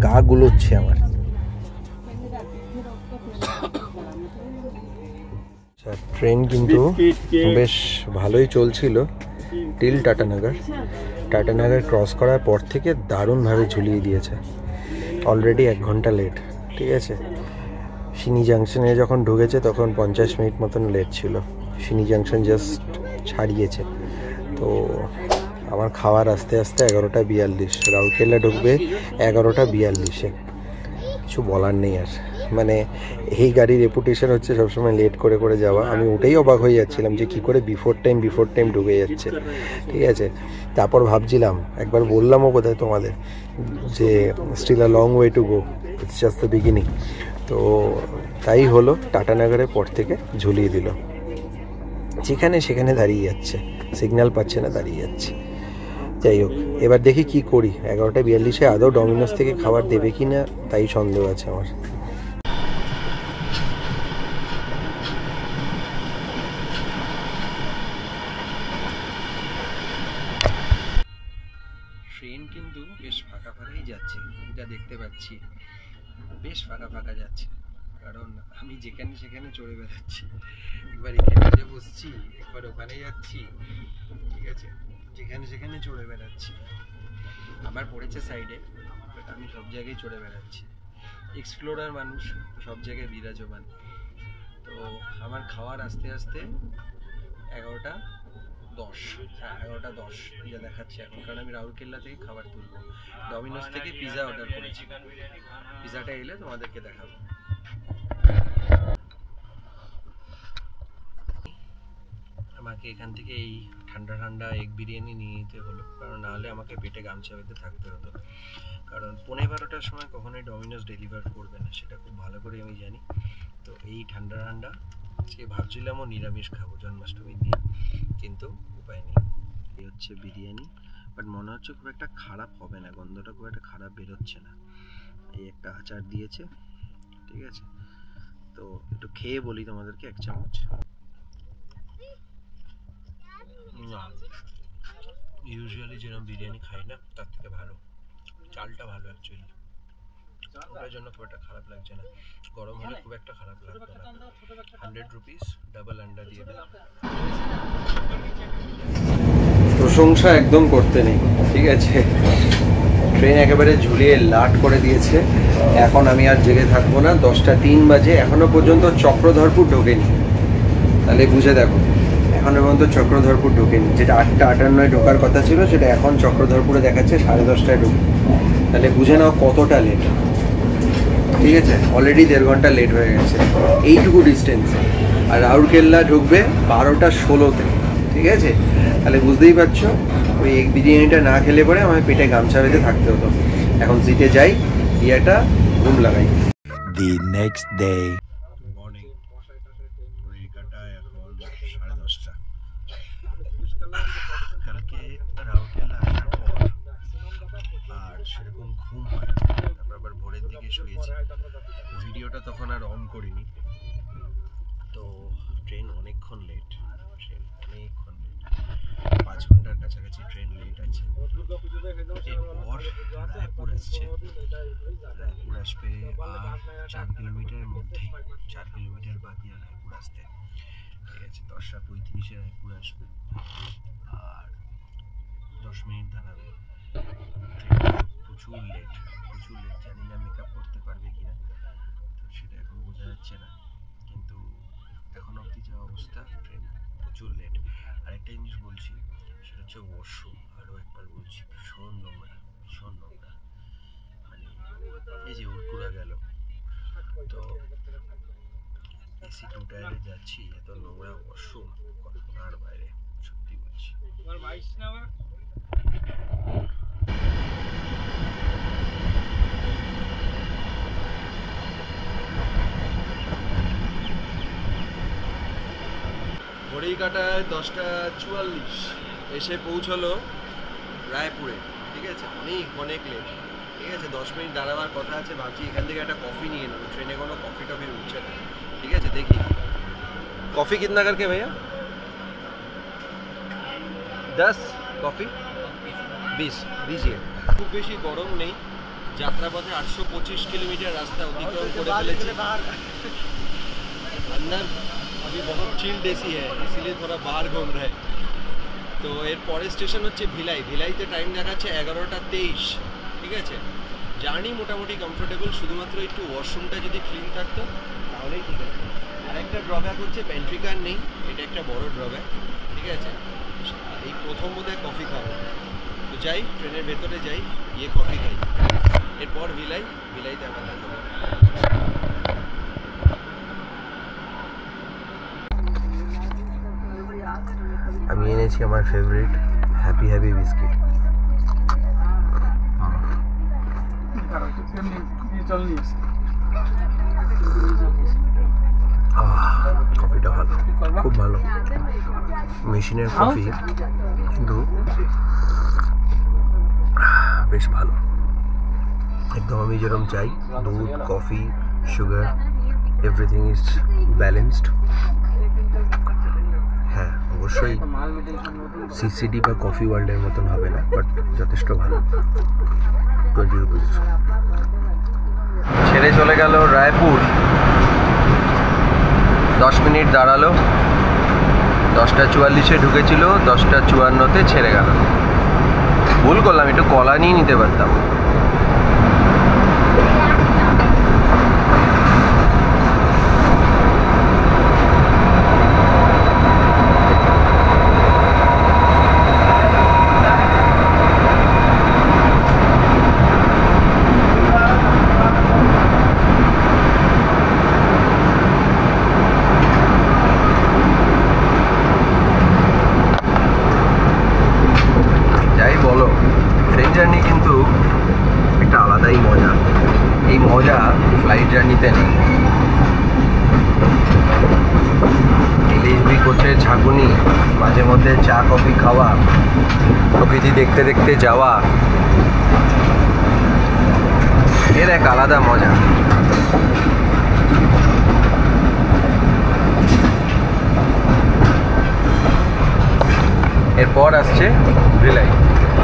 [SPEAKER 1] গা গুলোচ্ছে আমার। ট্রেন কিন্তু বেশ ভালোই চলছিল টিল টাটানগর। টাটানগর ক্রস করার পর থেকে দারুণভাবে ঝুলিয়ে দিয়েছে। অলরেডি 1 ঘন্টা লেট, ঠিক আছে? সিনি জাংশনে যখন ঢুকেছে তখন 50 মিনিট মতন লেট ছিল। সিনি জাংশন জাস্ট ছাড়িয়েছে। তো আমার খাওয়ার আস্তে আস্তে 11টা 42, রাউরকেলা ঢুকবে 11টা 42-এ। কিছু বলার নেই আর। মানে এই গাড়ির রেপুটেশন হচ্ছে সবসময় লেট করে করে যাওয়া। আমি ওটাই অবাক হয়ে যাচ্ছিলাম যে কী করে বিফোর টাইম ঢুকে যাচ্ছে, ঠিক আছে? তারপর ভাবছিলাম, একবার বললামও বোধহয় তোমাদের, যে still a long way to go, it's just the beginning. তো তাই হলো, টাটানগরের পর থেকে ঝুলিয়ে দিল। যেখানে সেখানে দাঁড়িয়ে যাচ্ছে, সিগন্যাল পাচ্ছে না, দাঁড়িয়ে যাচ্ছে। যাই হোক, এবার দেখি কি করি। 11টা 42-এ আদৌ ডমিনোস থেকে খাবার দেবে কি না তাই সন্দেহ আছে আমার। ট্রেন কিন্তু বেশ ফাঁকা ফাঁকাই যাচ্ছে, এটা দেখতে পাচ্ছি। বেশ ফাঁকা ফাঁকা যাচ্ছে, কারণ আমি যেখানে সেখানে চড়ে বেড়াচ্ছি। একবার এখানে যে বসছি, একবার ওখানে যাচ্ছি, ঠিক আছে? যেখানে সেখানে চড়ে বেড়াচ্ছি। আমার পড়েছে সাইডে, বাট আমি সব জায়গায় চড়ে বেড়াচ্ছি। এক্সপ্লোরার মানুষ, সব জায়গায় বিরাজমান। তো আমার খাওয়ার আস্তে আস্তে 11টা 10, হ্যাঁ 11টা 10 যা দেখাচ্ছে এখন, কারণ আমি রাউরকেল্লা থেকে খাবার তুলবো। ডমিনোস থেকে পিৎজা অর্ডার করেছি, পিৎজাটা এলে তোমাদেরকে দেখাবো। আমাকে এখান থেকে এই ঠান্ডা ঠান্ডা এগ বিরিয়ানি নিয়ে নিতে হলো, কারণ নাহলে আমাকে পেটে গামছা বেঁধে থাকতে হতো। কারণ 11:15টার সময় কখনোই ডমিনোস ডেলিভার করবে না, সেটা খুব ভালো করে আমি জানি। তো এই ঠান্ডা ঠান্ডা আজকে ভাবছিলামও নিরামিষ খাবো জন্মাষ্টমীর দিন, কিন্তু উপায় নেই। এই হচ্ছে বিরিয়ানি, বাট মনে হচ্ছে খুব একটা খারাপ হবে না, গন্ধটা খুব একটা খারাপ বেরোচ্ছে না। এই একটা আচার দিয়েছে, ঠিক আছে? তো একটু খেয়ে বলি তোমাদেরকে 1 চামচ। না, ইউজুয়ালি যেরকম বিরিয়ানি খাই না তার থেকে ভালো, চালটা ভালো অ্যাকচুয়ালি, ওটার জন্য খুব একটা খারাপ লাগছে না। গরম হলে খুব একটা খারাপ লাগবে না। 100 রুপিস ডাবল আন্ডা দিয়ে দেয়। প্রশংসা একদম করতে নেই, ঠিক আছে? ট্রেন একেবারে ঝুলিয়ে লাট করে দিয়েছে। এখন আমি আর জেগে থাকবো না। 10টা 3 বাজে, এখনো পর্যন্ত চক্রধরপুর ঢোকেনি। তাহলে বুঝে দেখো, এখনো পর্যন্ত চক্রধরপুর ঢোকেনি। যেটা 8টা 58-এ ঢোকার কথা ছিল, সেটা এখন চক্রধরপুরে দেখাচ্ছে 10:30টায় ঢুকবে। তাহলে বুঝে নাও কতটা লেট, ঠিক আছে? অলরেডি 1.5 ঘন্টা লেট হয়ে গেছে এইটুকু ডিস্টেন্সে। আর রাউরকেল্লা ঢুকবে 12টা 16-তে, ঠিক আছে? তাহলে বুঝতেই পারছো, ওই এগ বিরিয়ানিটা না খেলে পরে আমার পেটে গামছা বেঁধে থাকতে হতো। এখন সিটে যাই, দিয়ে একটা ঘুম লাগাই।
[SPEAKER 2] The next day.
[SPEAKER 1] মর্নিং, ঘড়িকাটা এখন 10:30। কালকে রাউরকেল্লা আসার পর আর সেরকম ঘুম হয়, তারপর আবার ভোরের দিকে শুয়েছি। ভিডিওটা তখন আর অন করিনি। তো ট্রেন অনেকক্ষণ লেট, 5 ঘন্টার কাছাকাছি ট্রেন লেট আছে। এরপর রায়পুর আসছে, রায়পুর আসবে 4 কিলোমিটারের মধ্যেই, 4 কিলোমিটার বাকি আর রায়পুর আসতে, ঠিক আছে? 10টা 35-এ রায়পুর আসবে আর 10 মিনিট দাঁড়াবে। প্রচুর লেট জানি না মেকআপ করতে পারবে কিনা, তো সেটা এখন বোঝা যাচ্ছে না, কিন্তু এখন অবধি যা অবস্থা ট্রেন প্রচুর লেট। আরেকটা জিনিস বলছি, সেটা হচ্ছে ওয়াশরুম। আরও একবার বলছি, ভীষণ নোংরা মানে এই যে উড়কুড়া গেল, তো এসি 2 টায়ারে যাচ্ছি, এত নোংরা ওয়াশরুম কল্পনার বাইরে, সত্যি বলছি। ঘড়ির কাটায় 10:44 এসে পৌঁছলো রায়পুরে। ঠিক আছে, অনেক লেট। ঠিক আছে, 10 মিনিট দাঁড়াবার কথা আছে। ভাবছি এখান থেকে একটা কফি নিয়ে নেবো, ট্রেনে কোনো কফি টফি উঠছে না। ঠিক আছে, দেখি কফি কিतना करके भैया? 10 কফি 20 दीजिए। খুব বেশি গরম নেই, যাত্রাপথে 825 किलोमीटर রাস্তা অতিক্রম করে ফেলেছি। अंदर अभी बहुत चिल्ड एसी है, इसीलिए थोड़ा बाहर घूम रहे हैं। তো এর পরের স্টেশন হচ্ছে ভিলাইতে টাইম দেখাচ্ছে 11:23। ঠিক আছে, জার্নি মোটামুটি কমফোর্টেবল, শুধুমাত্র একটু ওয়াশরুমটা যদি ক্লিন থাকতো তাহলেই ঠিক আছে। আর একটা ড্রব্যাক হচ্ছে প্যান্ট্রি কার নেই, এটা একটা বড় ড্রব্যাক। ঠিক আছে, এই প্রথম বোধহয় কফি খাবো, তো যাই ট্রেনের ভেতরে যাই, গিয়ে কফি খাই, এরপর ভিলাইতে আবার দেখা হবে। আমি এনেছি আমার ফেভারিট হ্যাপি বিস্কিট। কফিটা ভালো, খুব ভালো, মেশিনের কফি, কিন্তু বেশ ভালো একদম। আমি যেরকম চাই, দুধ, coffee, sugar, everything is balanced. হ্যাঁ, অবশ্যই সিসিডি বা কফি ওয়ার্ল্ডের মতন হবে না, বাট যথেষ্ট ভালো। 20 রুপিস। ছেড়ে চলে গেল রায়পুর, 10 মিনিট দাঁড়ালো, 10:44 ঢুকেছিল, 10:54 ছেড়ে গেল। ভুল করলাম, একটু কলা নিয়ে নিতে পারতাম। জার্নি কিন্তু একটা আলাদাই মজা, এই মজা ফ্লাইট জার্নিতে নেই। এলএসবি কোচের ঝাঁকুনি, মাঝে মধ্যে চা কফি খাওয়া, প্রকৃতি দেখতে দেখতে যাওয়া, এর এক আলাদা মজা। এরপর আসছে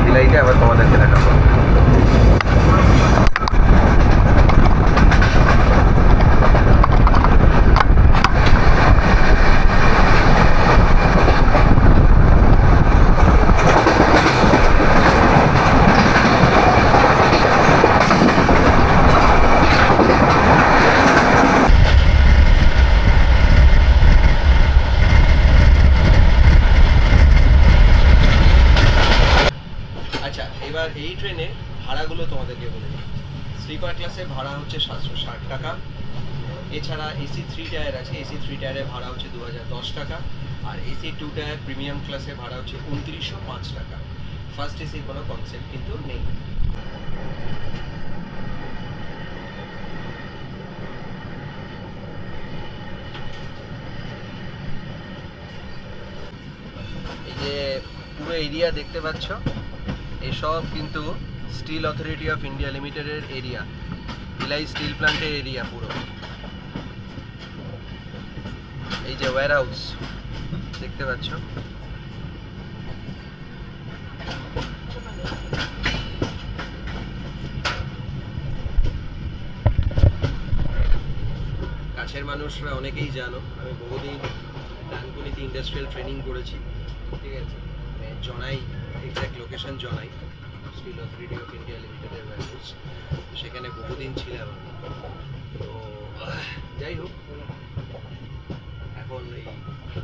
[SPEAKER 1] ভিলাইতে আবার তোমাদেরকে দেখাবো। এবার এই ট্রেনে ভাড়াগুলো তোমাদেরকে বলে দিই। স্লিপার ক্লাসের ভাড়া হচ্ছে 760 টাকা। এছাড়া এসি 3 টায়ার আছে, এসি 3 টায়ারের ভাড়া হচ্ছে 2010 টাকা। আর এসি 2 টায়ার প্রিমিয়াম ক্লাসের ভাড়া হচ্ছে 2905 টাকা। ফার্স্ট এসির কোনো কনসেপ্ট কিন্তু নেই। এই যে পুরো এরিয়া দেখতে পাচ্ছ, এসব কিন্তু স্টিল অথরিটি অফ ইন্ডিয়া লিমিটেডের এরিয়া, ভিলাই স্টিল প্ল্যান্টের এরিয়া পুরো। এই যে ওয়্যার হাউস দেখতে পাচ্ছ, কাছের মানুষরা অনেকেই জানো, আমি বহুদিন ডানকুনিতে ইন্ডাস্ট্রিয়াল ট্রেনিং করেছি। ঠিক আছে, জনাই এক্স্যাক্ট লোকেশন জনাই। স্টিল অথরিটি অফ ইন্ডিয়া লিমিটেডের ওয়্যারহাউস। সেখানে বহুদিন ছিলাম। তো যাই হোক, এখন এই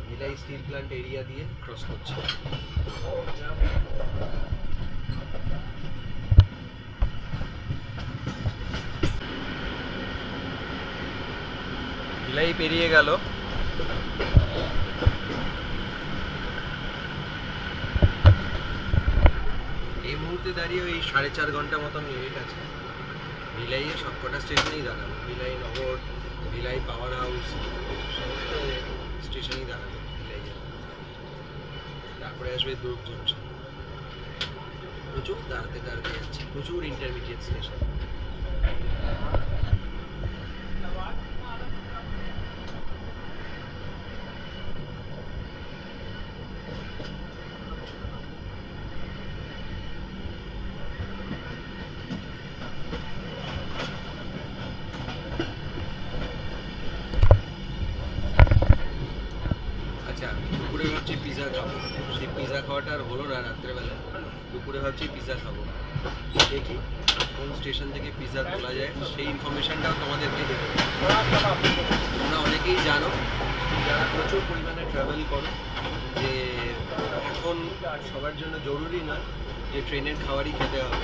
[SPEAKER 1] ভিলাই স্টিল প্ল্যান্ট এরিয়া দিয়ে ক্রস করছি। ভিলাই পেরিয়ে গেল। এই মুহূর্তে দাঁড়িয়ে ওই 4.5 ঘন্টা মতন লেট আছে। ভিলাইয়ে সবকটা স্টেশনেই দাঁড়াবো, ভিলাই নগর, ভিলাই পাওয়ার হাউস, সমস্ত স্টেশনেই দাঁড়াবো ভিলাইয়ে। তারপরে আসবে দুর্গ জংশন। প্রচুর দাঁড়াতে দাঁড়াতে যাচ্ছে, প্রচুর ইন্টারমিডিয়েট স্টেশন। দুপুরে ভাবছি পিৎজা খাবো, সেই পিৎজা খাওয়াটা আর হলো না রাত্রেবেলা। দুপুরে ভাবছি পিৎজা খাবো, দেখি কোন স্টেশন থেকে পিৎজা তোলা যায় সেই ইনফরমেশনটাও তোমাদেরকে দেবো। তোমরা অনেকেই জানো যারা প্রচুর পরিমাণে ট্রাভেল করো যে এখন সবার জন্য জরুরি নয় যে ট্রেনের খাবারই খেতে হবে।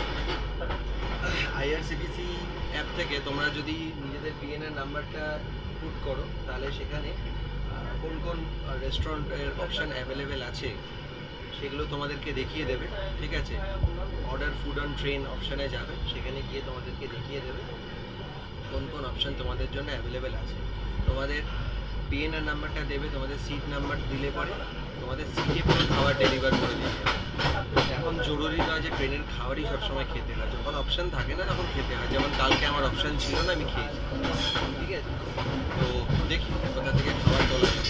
[SPEAKER 1] আইআরসিটিসি অ্যাপ থেকে তোমরা যদি নিজেদের পিএনআর নাম্বারটা পুট করো তাহলে সেখানে কোন কোন রেস্টুরেন্টের অপশান অ্যাভেলেবেল আছে সেগুলো তোমাদেরকে দেখিয়ে দেবে। ঠিক আছে, অর্ডার ফুড অন ট্রেন অপশানে যাবে, সেখানে গিয়ে তোমাদেরকে দেখিয়ে দেবে কোন কোন অপশান তোমাদের জন্য অ্যাভেলেবেল আছে। তোমাদের পিএনআর নাম্বারটা দেবে, তোমাদের সিট নাম্বার দিলে পরে তোমাদের সিটে পুরো খাবার ডেলিভার করে দেবে। এখন জরুরি নয় যে ট্রেনের খাবারই সবসময় খেতে হয়, যখন অপশান থাকে না তখন খেতে হয়। যেমন কালকে আমার অপশান ছিল না, আমি খেয়েছি। ঠিক আছে, তো দেখি কোথা থেকে খাবার তোলা যায়।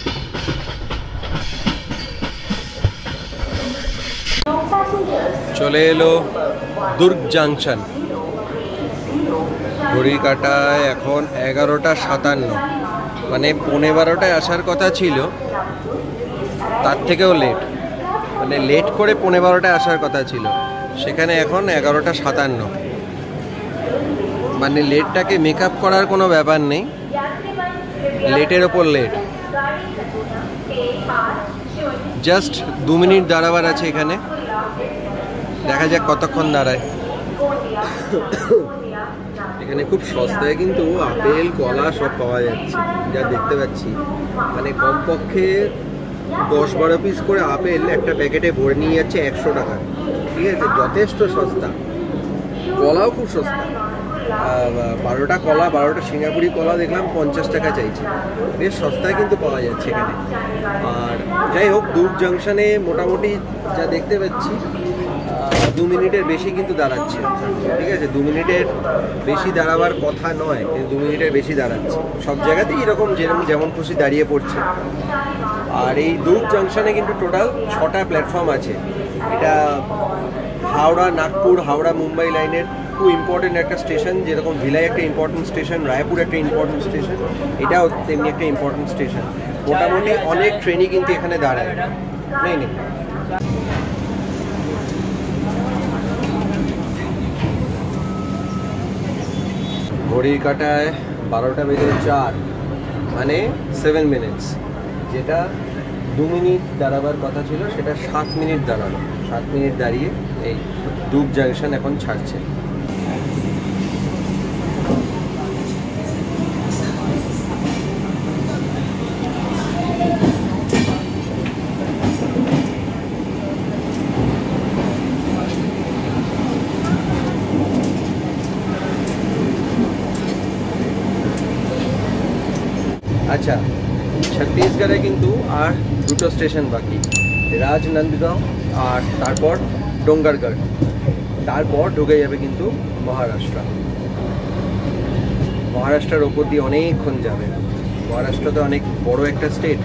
[SPEAKER 1] চলে এলো দুর্গ জাংশন। ঘড়ির কাঁটায় এখন 11:57, মানে 11:15টায় আসার কথা ছিল, তার থেকেও লেট, মানে লেট করে 11:15টায় আসার কথা ছিল, সেখানে এখন 11:57। মানে লেটটাকে মেক আপ করার কোনো ব্যাপার নেই, লেটের ওপর লেট। জাস্ট 2 মিনিট দাঁড়াবার আছে এখানে, দেখা যাক কতক্ষণ দাঁড়ায়। এখানে খুব সস্তায় কিন্তু আপেল কলা সব পাওয়া যাচ্ছে, যা দেখতে পাচ্ছি। মানে কমপক্ষে 10-12 পিস করে আপেল একটা প্যাকেটে ভরে নিয়ে যাচ্ছে 100 টাকা। ঠিক আছে, যথেষ্ট সস্তা। কলাও খুব সস্তা, 12টা কলা, 12টা সিঙ্গাপুরি কলা দেখলাম 50 টাকা চাইছে। বেশ সস্তায় কিন্তু পাওয়া যাচ্ছে এখানে। আর যাই হোক, দুর্গ জাংশনে মোটামুটি যা দেখতে পাচ্ছি 2 মিনিটের বেশি কিন্তু দাঁড়াচ্ছে। ঠিক আছে, 2 মিনিটের বেশি দাঁড়াবার কথা নয়, কিন্তু 2 মিনিটের বেশি দাঁড়াচ্ছে। সব জায়গাতেই এরকম যেমন খুশি দাঁড়িয়ে পড়ছে। আর এই দুর্গ জাংশনে কিন্তু টোটাল 6টা প্ল্যাটফর্ম আছে। এটা হাওড়া নাগপুর, হাওড়া মুম্বাই লাইনের খুব ইম্পর্টেন্ট একটা স্টেশন। যেরকম ভিলাই একটা ইম্পর্টেন্ট স্টেশন, রায়পুর একটা ইম্পর্টেন্ট স্টেশন, এটাও তেমনি একটা ইম্পর্টেন্ট স্টেশন। মোটামুটি অনেক ট্রেনই কিন্তু এখানে দাঁড়ায়। নেই ঘড়ির কাঁটায় 12:04, মানে 7 মিনিটস। যেটা 2 মিনিট দাঁড়াবার কথা ছিল সেটা 7 মিনিট দাঁড়ালো। 7 মিনিট দাঁড়িয়ে এই দুর্গ জাংশন এখন ছাড়ছে। আচ্ছা, ছত্তিশগড়ে কিন্তু আর 2টো স্টেশন বাকি, রাজনন্দগাঁও আর তারপর ডোঙ্গারগড়। তারপর ঢুকে যাবে কিন্তু মহারাষ্ট্রের ওপর দিয়ে অনেকক্ষণ যাবে। মহারাষ্ট্র তো অনেক বড় একটা স্টেট,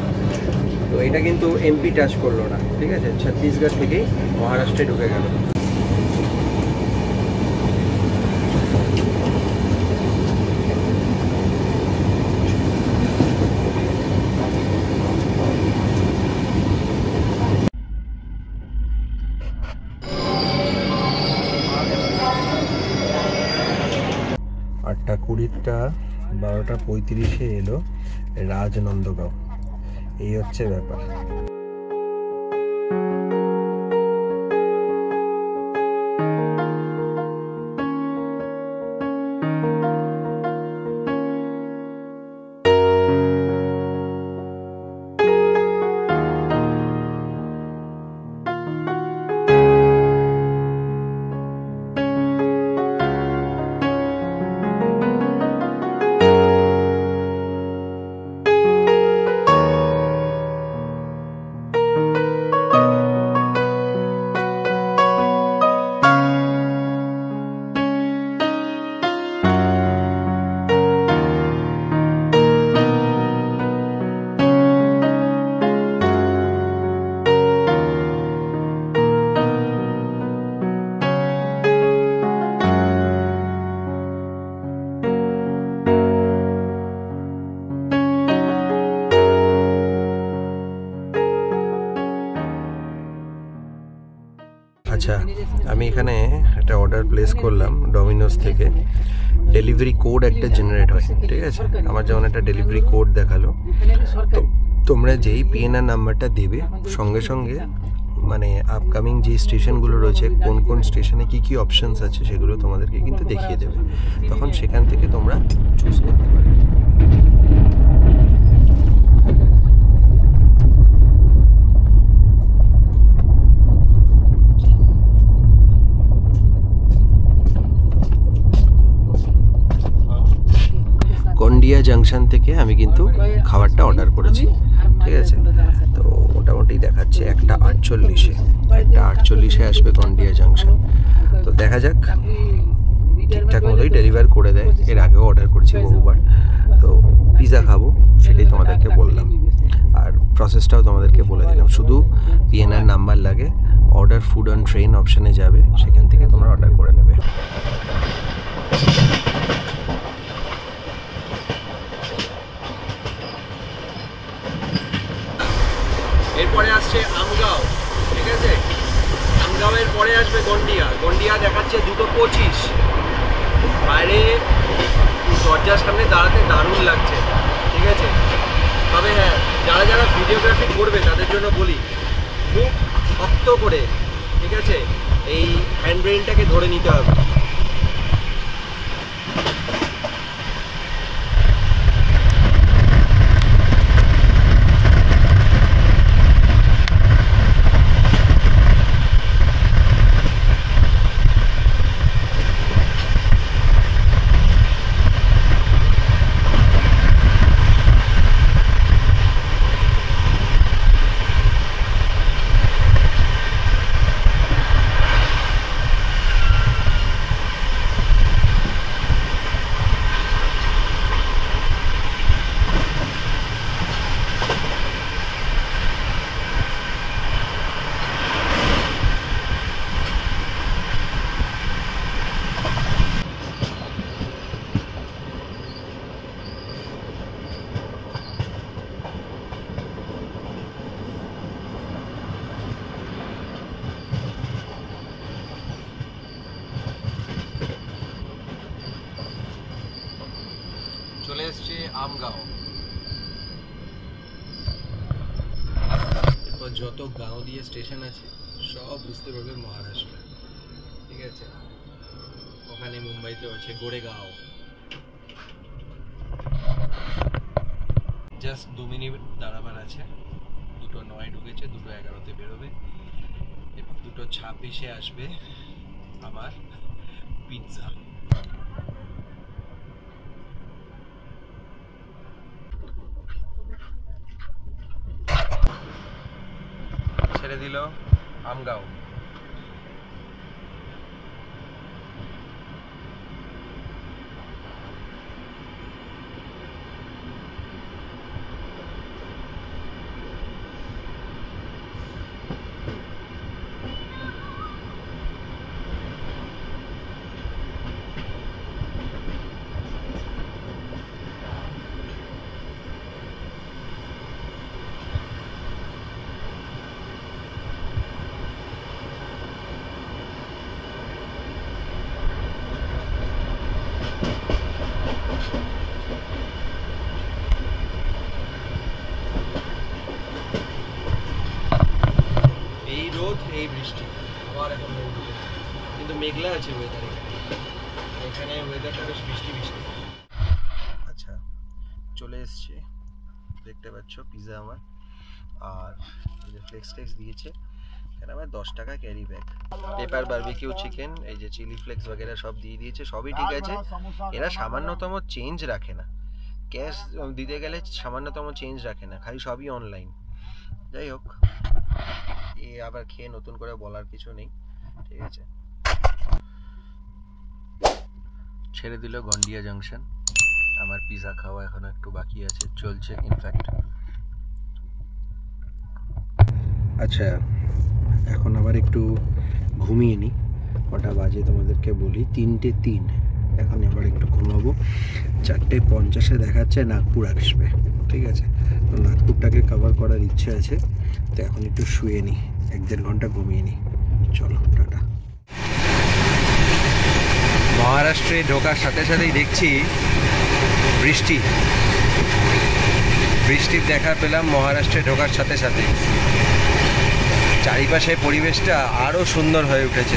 [SPEAKER 1] তো এটা কিন্তু এমপি টাচ করলো না। ঠিক আছে, ছত্তিশগড় থেকেই মহারাষ্ট্রে ঢুকে গেল। 8:20 12:35 এলো রাজনন্দগাঁও। এই হচ্ছে ব্যাপার। আচ্ছা, আমি এখানে একটা অর্ডার প্লেস করলাম ডমিনোস থেকে। ডেলিভারি কোড একটা জেনারেট হয়, ঠিক আছে? আমার যেমন একটা ডেলিভারি কোড দেখালো, তো তোমরা যেই পিএনআর নাম্বারটা দেবে সঙ্গে সঙ্গে মানে আপকামিং যে স্টেশনগুলো রয়েছে, কোন কোন স্টেশনে কী কী অপশানস আছে সেগুলো তোমাদেরকে কিন্তু দেখিয়ে দেবে। তখন সেখান থেকে তোমরা চুজ করতে পারবে। গন্ডিয়া জাংশন থেকে আমি কিন্তু খাবারটা অর্ডার করেছি, ঠিক আছে? তো মোটামুটি দেখাচ্ছে 1:48 আসবে গন্ডিয়া জাংশন। তো দেখা যাক, ঠিকঠাক মতোই ডেলিভার করে দেয়। এর আগেও অর্ডার করেছি বহুবার। তো পিৎজা খাবো, সেটাই তোমাদেরকে বললাম। আর প্রসেসটাও তোমাদেরকে বলে দিলাম। শুধু পিএনআর নাম্বার লাগে, অর্ডার ফুড অন ট্রেন অপশানে যাবে, সেখান থেকে তোমরা অর্ডার করে নেবে। এরপরে আসছে আমগাঁও, ঠিক আছে? আমগাঁওয়ের পরে আসবে গন্ডিয়া। গন্ডিয়া দেখাচ্ছে 2:25। বাইরে দরজার সামনে দাঁড়াতে দারুণ লাগছে, ঠিক আছে? তবে হ্যাঁ, যারা যারা ভিডিওগ্রাফি করবে তাদের জন্য বলি, খুব শক্ত করে, ঠিক আছে, এই হ্যান্ডব্রেলটাকে ধরে নিতে হবে। চলে এসছে আমগাঁও। এরপর যত গাঁও দিয়ে স্টেশন আছে সব বুঝতে পারবে মহারাষ্ট্র, ঠিক আছে? ওখানে মুম্বাইতেও আছে গোরেগাঁও। জাস্ট 2 মিনিট দাঁড়াবার আছে। 2:09 ঢুকেছে, 2:11 বেরোবে। এরপর 2:26 আসবে আমার পিৎজা। ছেড়ে দিল আমগাঁও। কিন্তু মেঘলা আছে ওয়েদার, এখানে ওয়েদারটা বেশ বৃষ্টি বৃষ্টি। আচ্ছা, চলে এসছে, দেখতে পাচ্ছ পিৎজা আমার, আর এই যে ফ্লেক্স টেক্স দিয়েছে, এখানে আমার 10 টাকা carry bag, paper barbecue chicken, এই যে চিলি ফ্লেক্স বগেরা সব দিয়ে দিয়েছে, সবই ঠিক আছে। এরা সামান্যতম চেঞ্জ রাখে না, ক্যাশ দিতে গেলে সামান্যতম চেঞ্জ রাখে না, খালি সবই অনলাইন। যাই হোক, এ আবার খেয়ে নতুন করে বলার কিছু নেই, ঠিক আছে। ছেড়ে দিল গন্ডিয়া জাংশন, আমার পিৎজা খাওয়া এখনো একটু বাকি আছে, চলছে ইনফ্যাক্ট। আচ্ছা, এখন আবার একটু ঘুমিয়ে নিই, কটা বাজে তোমাদেরকে বলি, 3:03। এখন আবার একটু ঘুমাবো, 4:50 দেখাচ্ছে নাগপুর আসবে, ঠিক আছে। তো নাগপুরটাকে কভার করার ইচ্ছে আছে, তো এখন একটু শুয়ে নিই, 1-1.5 ঘন্টা ঘুমিয়ে নিই। চলো, টাটা। মহারাষ্ট্রে ঢোকার সাথে সাথেই দেখছি বৃষ্টি, বৃষ্টির দেখা পেলাম মহারাষ্ট্রে ঢোকার সাথে সাথে। চারিপাশে পরিবেশটা আরো সুন্দর হয়ে উঠেছে।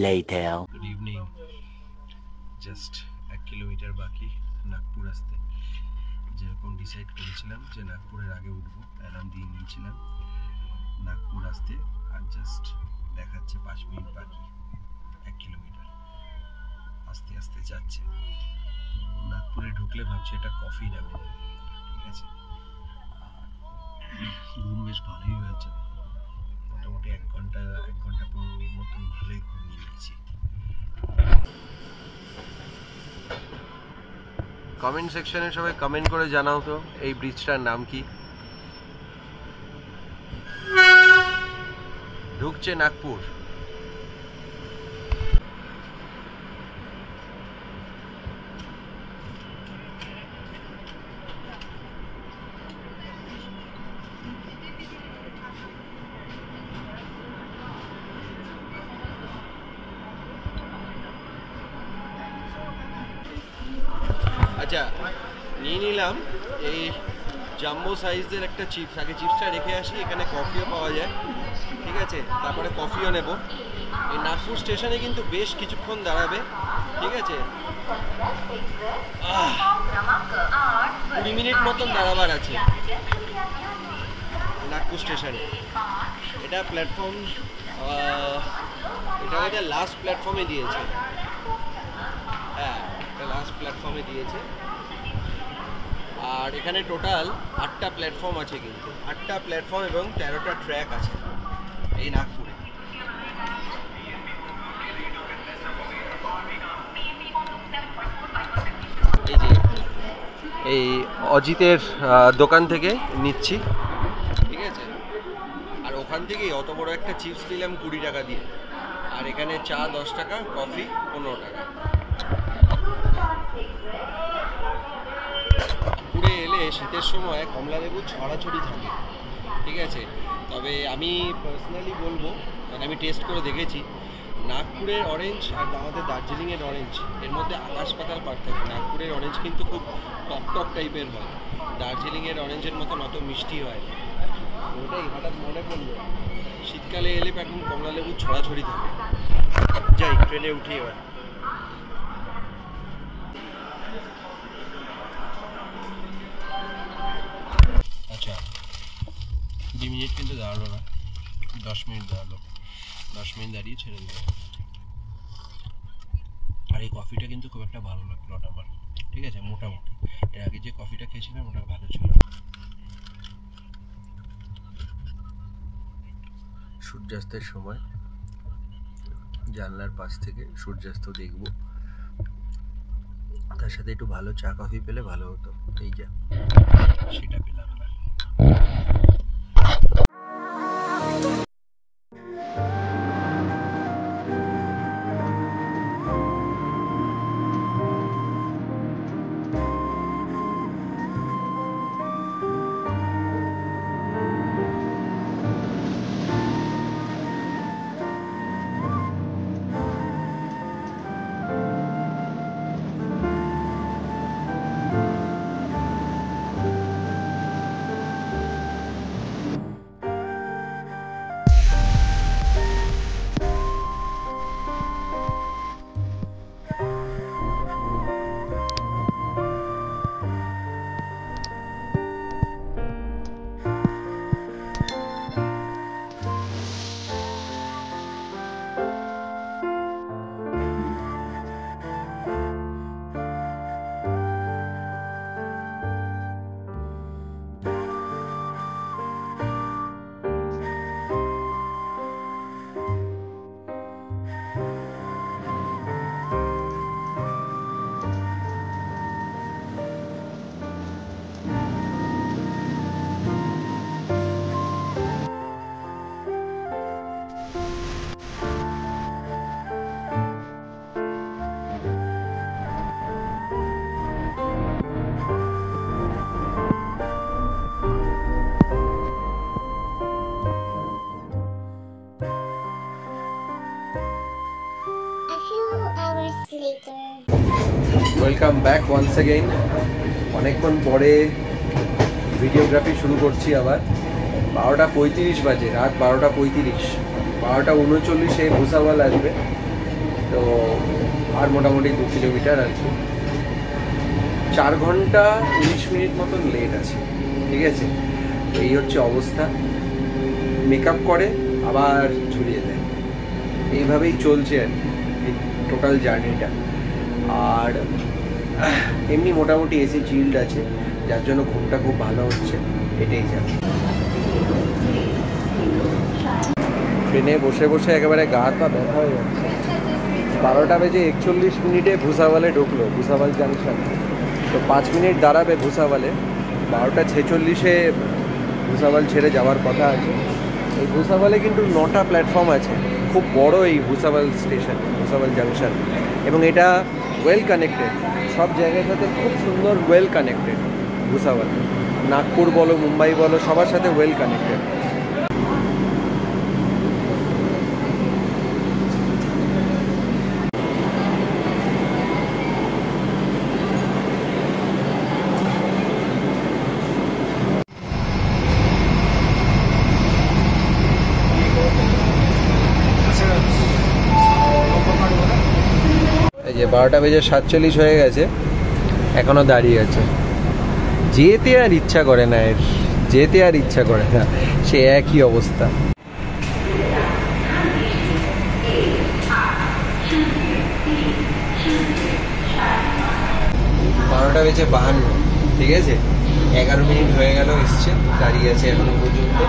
[SPEAKER 2] Later.
[SPEAKER 1] Good evening, just 1 kilometre বাকি নাগপুর আসতে। যেরকম ডিসাইড করেছিলাম যে নাগপুরের আগে উঠবো, অ্যালার্ম দিয়ে নিয়েছিলাম নাগপুর আসতে, আর জাস্ট দেখাচ্ছে 5 মিনিট বাকি, 1 কিলোমিটার আস্তে আস্তে যাচ্ছে। নাগপুরে ঢুকলে ভাবছি একটা কফি নেবো, ঠিক আছে। ঘুম বেশ ভালোই হয়েছে, মোটামুটি 1 ঘন্টা 15 মিনিট মতন ভালোই ঘুমিয়ে নিয়েছি। কমেন্ট সেকশনে সবাই কমেন্ট করে জানাও তো এই ব্রিজটার নাম কি। ঢুকছে নাগপুর। আচ্ছা, নিয়ে নিলাম এই জাম্বো সাইজের একটা চিপস। আগে চিপসটা রেখে আসি, এখানে কফিও পাওয়া যায়, ঠিক আছে। তারপরে কফিও নেব। এই নাগপুর স্টেশনে কিন্তু বেশ কিছুক্ষণ দাঁড়াবে, ঠিক আছে। 20 মিনিট মতন দাঁড়াবার আছে নাগপুর স্টেশনে। এটা প্ল্যাটফর্ম আমাদের লাস্ট প্ল্যাটফর্মে দিয়েছে। হ্যাঁ, এটা লাস্ট প্ল্যাটফর্মে দিয়েছে। আর এখানে টোটাল 8টা প্ল্যাটফর্ম আছে, কিন্তু 8টা প্ল্যাটফর্ম এবং 13টা ট্র্যাক আছে এই নাগপুরে। এই যে এই অজিতের দোকান থেকে নিচ্ছি, ঠিক আছে। আর ওখান থেকেই অত বড় একটা চিপস নিলাম 20 টাকা দিয়ে। আর এখানে চা 10 টাকা, কফি 15 টাকা। পুরে এলে শীতের সময় কমলালেবু ছড়াছড়ি থাকে, ঠিক আছে। তবে আমি পার্সোনালি বলবো, মানে আমি টেস্ট করে দেখেছি, নাগপুরের অরেঞ্জ আর আমাদের দার্জিলিংয়ের অরেঞ্জ এর মধ্যে আকাশ পাতাল পার্থক্য। নাগপুরের অরেঞ্জ কিন্তু খুব টক টক টাইপের হয়, দার্জিলিংয়ের অরেঞ্জের মতন অত মিষ্টি হয়। ওটাই হঠাৎ মনে পড়লো, শীতকালে এলে এখন কমলালেবু ছড়াছড়ি থাকে। যাই, ট্রেনে উঠি এবার। আচ্ছা, 2 মিনিট কিন্তু দাঁড়ালো না, 10 মিনিট দাঁড়ালো। 10 মিনিট দাঁড়িয়ে ছেড়ে দিল। আর এই কফিটা কিন্তু খুব একটা ভালো লাগলো না আমার, ঠিক আছে, মোটামুটি। এর আগে যে কফিটা খেয়েছিলাম ওটা ভালো ছিল। সূর্যাস্তের সময় জানলার পাশ থেকে সূর্যাস্ত দেখব, তার সাথে একটু ভালো চা কফি পেলে ভালো হতো। এই যা, সেটা পেলাম না। Welcome back once again. অনেকক্ষণ পরে ভিডিওগ্রাফি শুরু করছি আবার। 12:35 বাজে, রাত 12:35। 12:39-এ ভুসাওয়াল আসবে, তো আর মোটামুটি 2 কিলোমিটার আর কি। 4 ঘন্টা 19 মিনিট মতন লেট আছে, ঠিক আছে। এই হচ্ছে অবস্থা। মেকআপ করে আবার ঝুলিয়ে দেয়, এইভাবেই চলছে আর এই টোটাল জার্নিটা। আর এমনি মোটামুটি এসি চিল্ড আছে, যার জন্য ঘুমটা খুব ভালো হচ্ছে। এটাই যাবে। ট্রেনে বসে বসে একেবারে গা হাত পা ব্যথা হয়ে যাচ্ছে। 12:41 ভুসাওয়ালে ঢুকলো, ভুসাওয়াল জাংশন। তো 5 মিনিট দাঁড়াবে ভুসাওয়ালে। 12:46-এ ভুসাওয়াল ছেড়ে যাওয়ার কথা আছে। এই ভুসাওয়ালে কিন্তু 9টা প্ল্যাটফর্ম আছে, খুব বড় এই ভুসাওয়াল স্টেশন, ভুসাওয়াল জাংশন। এবং এটা ওয়েল কানেক্টেড, সব জায়গার সাথে খুব সুন্দর ওয়েল কানেক্টেড ভুসাওয়াল। নাগপুর বলো, মুম্বাই বলো, সবার সাথে ওয়েল কানেক্টেড। এই যে 12:47 হয়ে গেছে, এখনো দাঁড়িয়ে আছে। যেতে আর ইচ্ছা করে না, এর যেতে আর ইচ্ছা করে না, সে একই অবস্থা। 11:52, ঠিক আছে, 11 মিনিট হয়ে গেল এসছে, দাঁড়িয়ে আছে এখনো পর্যন্ত।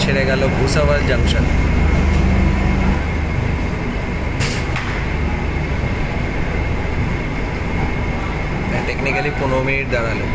[SPEAKER 1] ছেড়ে গেল ভুসাওয়াল জাংশন। টেকনিক্যালি 15 মিনিট দাঁড়ালো।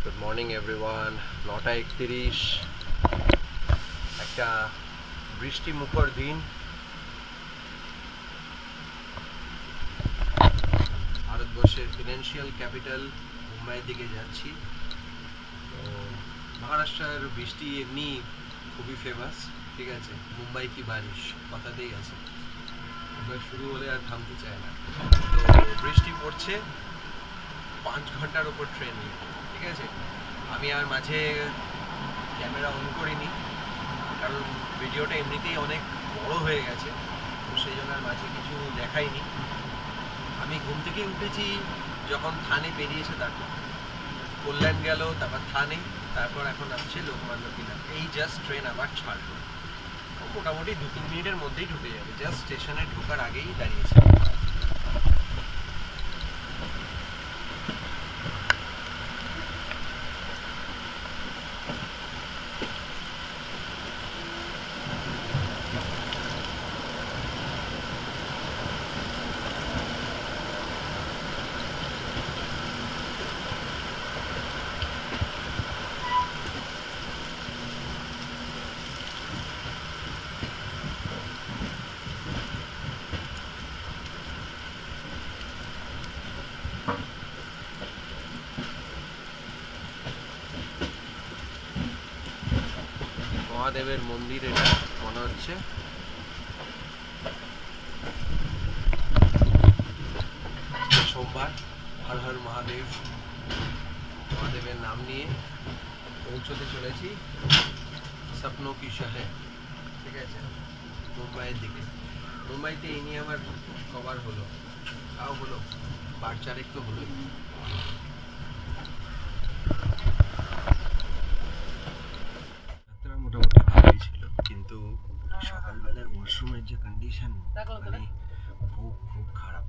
[SPEAKER 1] Good morning everyone. 9:31, একটা বৃষ্টি মুখর দিন। ভারতবর্ষের ফিনান্সিয়াল ক্যাপিটাল মুম্বাইয়ের দিকে যাচ্ছি। তো মহারাষ্ট্রের বৃষ্টি এমনি খুবই ফেমাস, ঠিক আছে, মুম্বাই কি বারিশ কথাতেই আছে, এবার শুরু হলে আর থামতে চায় না। তো বৃষ্টি পড়ছে, 5 ঘন্টার ওপর ট্রেন, ঠিক আছে। আমি আর মাঝে ক্যামেরা অন করিনি, কারণ ভিডিওটা এমনিতেই অনেক বড় হয়ে গেছে, তো সেই জন্য আর মাঝে কিছু দেখাইনি। আমি ঘুম থেকে উঠেছি যখন থানে পেরিয়েছে, তারপর কল্যাণ গেল, তারপর থানে, তারপর এখন আসছে লোকমান্য তিলক। এই জাস্ট ট্রেন আবার ছাড়লো, মোটামুটি 2-3 মিনিটের মধ্যেই ঢুকে যাবে। জাস্ট স্টেশনে ঢোকার আগেই দাঁড়িয়েছে। মহাদেবের মন্দির এটা মনে হচ্ছে। সোমবার, হর হর মহাদেব, মহাদেবের নাম নিয়ে পৌঁছতে চলেছি স্বপ্নো কি শহর, ঠিক আছে, মুম্বাইয়ের দিকে। মুম্বাইতে এই নিয়ে আমার কভার হলো, তাও হলো 4 তো হলোই। মোটামুটি ভালোই ছিল, কিন্তু সকালবেলার ওয়াশরুমের যে কন্ডিশন, মানে খুব খুব খারাপ।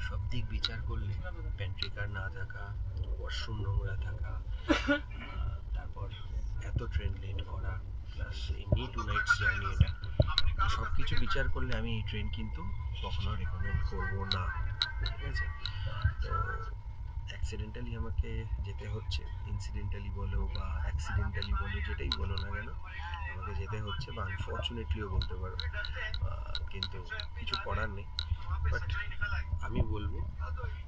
[SPEAKER 1] সব দিক বিচার করলে প্যান্ট্রি কার না থাকা, ওয়াশরুম নোংরা থাকা, তারপর এত ট্রেন লেট করা, প্লাস এমনি 2 নাইটস জার্নি, এটা সব কিছু বিচার করলে আমি এই ট্রেন কিন্তু কখনো রেকমেন্ড করবো না, ঠিক আছে। তো অ্যাক্সিডেন্টালি আমাকে যেতে হচ্ছে, ইনসিডেন্টালি বলো বা অ্যাক্সিডেন্টালি বলো, যেটাই বলো না কেন, আমাকে যেতে হচ্ছে, বা আনফর্চুনেটলিও বলতে পারো, কিন্তু কিছু করার নেই। বাট আমি বলবো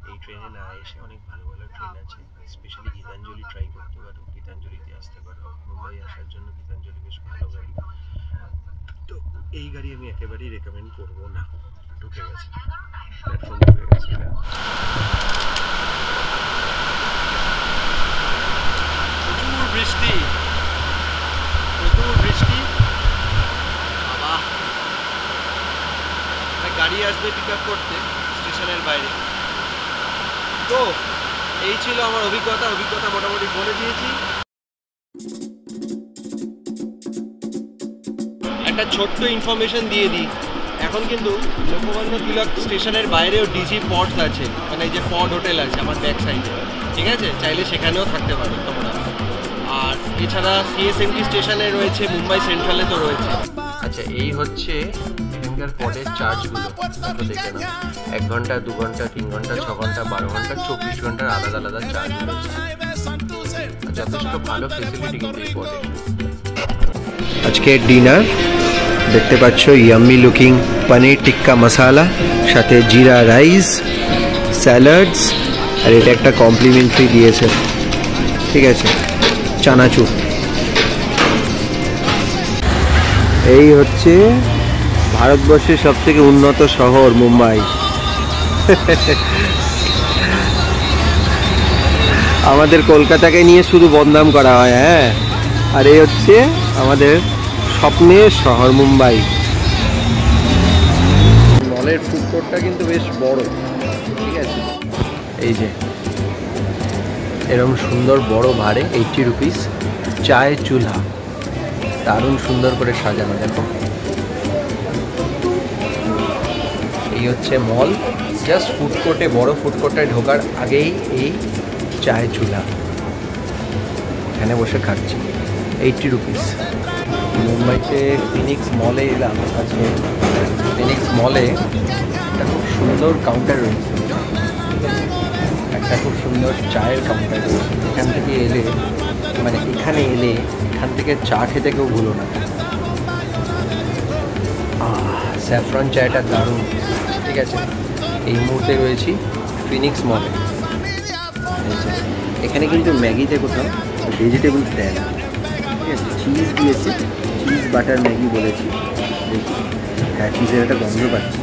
[SPEAKER 1] এই ট্রেনে না এসে অনেক ভালো ভালো ট্রেন আছে, স্পেশালি গীতাঞ্জলি ট্রাই করতে পারো, গীতাঞ্জলিতে আসতে পারো। মুম্বাই আসার জন্য গীতাঞ্জলি বেশ ভালো গাড়ি। তো এই গাড়ি আমি একেবারেই রেকমেন্ড করবো না। ঢুকে গেছে, প্ল্যাটফর্ম ঢুকে গেছে। প্রচুর বৃষ্টি, প্রচুর বৃষ্টি। বাবা, গাড়ি আসবে পিক আপ করতে স্টেশনের বাইরে। তো এই ছিল আমার অভিজ্ঞতা মোটামুটি বলে দিয়েছি। একটা ছোট্ট ইনফরমেশন দিয়ে দিই, এখন কিন্তু লোকমান্য তিলক স্টেশনের বাইরেও ডিজি পডস আছে, মানে এই যে পড হোটেল আছে আমার ব্যাক সাইডে, ঠিক আছে, চাইলে সেখানেও থাকতে পারো তোমরা। আর এছাড়া সিএসএমটি স্টেশনে রয়েছে, মুম্বাই সেন্ট্রালে তো রয়েছে। আচ্ছা, এই হচ্ছে এখানকার পডের চার্জগুলো, তো দেখে না 1 ঘন্টা 2 ঘন্টা 3 ঘন্টা 6 ঘন্টা 12 ঘন্টা 24 ঘন্টার আলাদা আলাদা চার্জ রয়েছে। যথেষ্ট ভালো ফেসিলিটি কিন্তু এই পডে। আজকে ডিনার দেখতে পাচ্ছ, ইয়াম্মি লুকিং পনির টিক্কা মশালা, সাথে জিরা রাইস, স্যালাডস, আর এটা একটা কমপ্লিমেন্টারি দিয়েছে, ঠিক আছে, চানাচুর। এই হচ্ছে ভারতবর্ষের সবথেকে উন্নত শহর মুম্বাই। আমাদের কলকাতাকে নিয়ে শুধু বদনাম করা হয়, হ্যাঁ, আর এই হচ্ছে আমাদের স্বপ্নের শহর মুম্বাই। মলের ফুড কোর্টটা কিন্তু বেশ বড়, ঠিক আছে, এই যে এরকম সুন্দর বড় ভাড়ে 80 রুপিস, চায়ের চুলা দারুণ সুন্দর করে সাজানো, দেখো। এই হচ্ছে মল, জাস্ট ফুড কোর্টে, বড় ফুড কোর্টে ঢোকার আগেই এই চায়ের চুলা, এখানে বসে খাচ্ছি, 80 রুপিস। মুম্বাইতে ফিনিক্স মলে এলাম আজকে। ফিনিক্স মলে একটা খুব সুন্দর কাউন্টার রয়েছে, একটা খুব সুন্দর চায়ের কাউন্টার রয়েছে। এখান থেকে এলে, মানে এখানে এলে এখান থেকে চা খেতে কেউ ভুলো না। স্যাফরন চায়টা দারুণ, ঠিক আছে। এই মুহূর্তে রয়েছি ফিনিক্স মলে। এখানে কিন্তু ম্যাগিতে কোথাও ভেজিটেবলস দেয় না, ঠিক আছে, চিজ দিয়েছে, চিজ বাটার ম্যাগি বলেছি, দেখি, হ্যাঁ, চিজের একটা গন্ধ পাচ্ছি।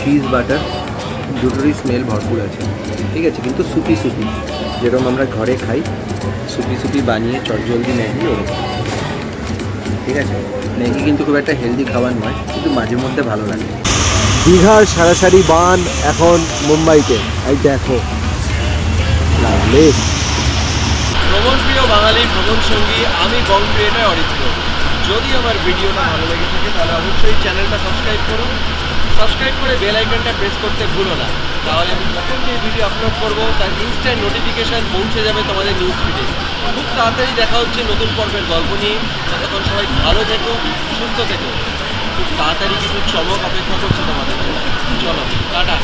[SPEAKER 1] চিজ বাটার দুটোরই স্মেল ভরপুর আছে, ঠিক আছে, কিন্তু সুপি সুপি, যেরকম আমরা ঘরে খাই সুপি সুপি বানিয়ে চটজলদি ম্যাগি, ওরকম, ঠিক আছে। ম্যাগি কিন্তু খুব একটা হেলদি খাবার নয়, কিন্তু মাঝে মধ্যে ভালো লাগে। দীঘার সারাসারি বান এখন মুম্বাইতে, এই দেখো, লাগলে। ভ্রমণ প্রিয় বাঙালি ভ্রমণ সঙ্গী, আমি বং ক্রিয়েটর অরিত্র। যদি আমার ভিডিওটা ভালো লেগে থাকে তাহলে অবশ্যই চ্যানেলটা সাবস্ক্রাইব করুন, সাবস্ক্রাইব করে বেল আইকনটা প্রেস করতে ভুলো না, তাহলে আমি যখন যে ভিডিও আপলোড করবো তার ইনস্ট্যান্ট নোটিফিকেশান পৌঁছে যাবে তোমাদের নিউজ ফিডে। খুব তাড়াতাড়ি দেখা হচ্ছে নতুন পর্বের গল্প নিয়ে। তখন সবাই ভালো থেকো, সুস্থ থেকো, খুব তাড়াতাড়ি কিছু চমক অপেক্ষা করছে তোমাদের জন্য। চলো, টাটা।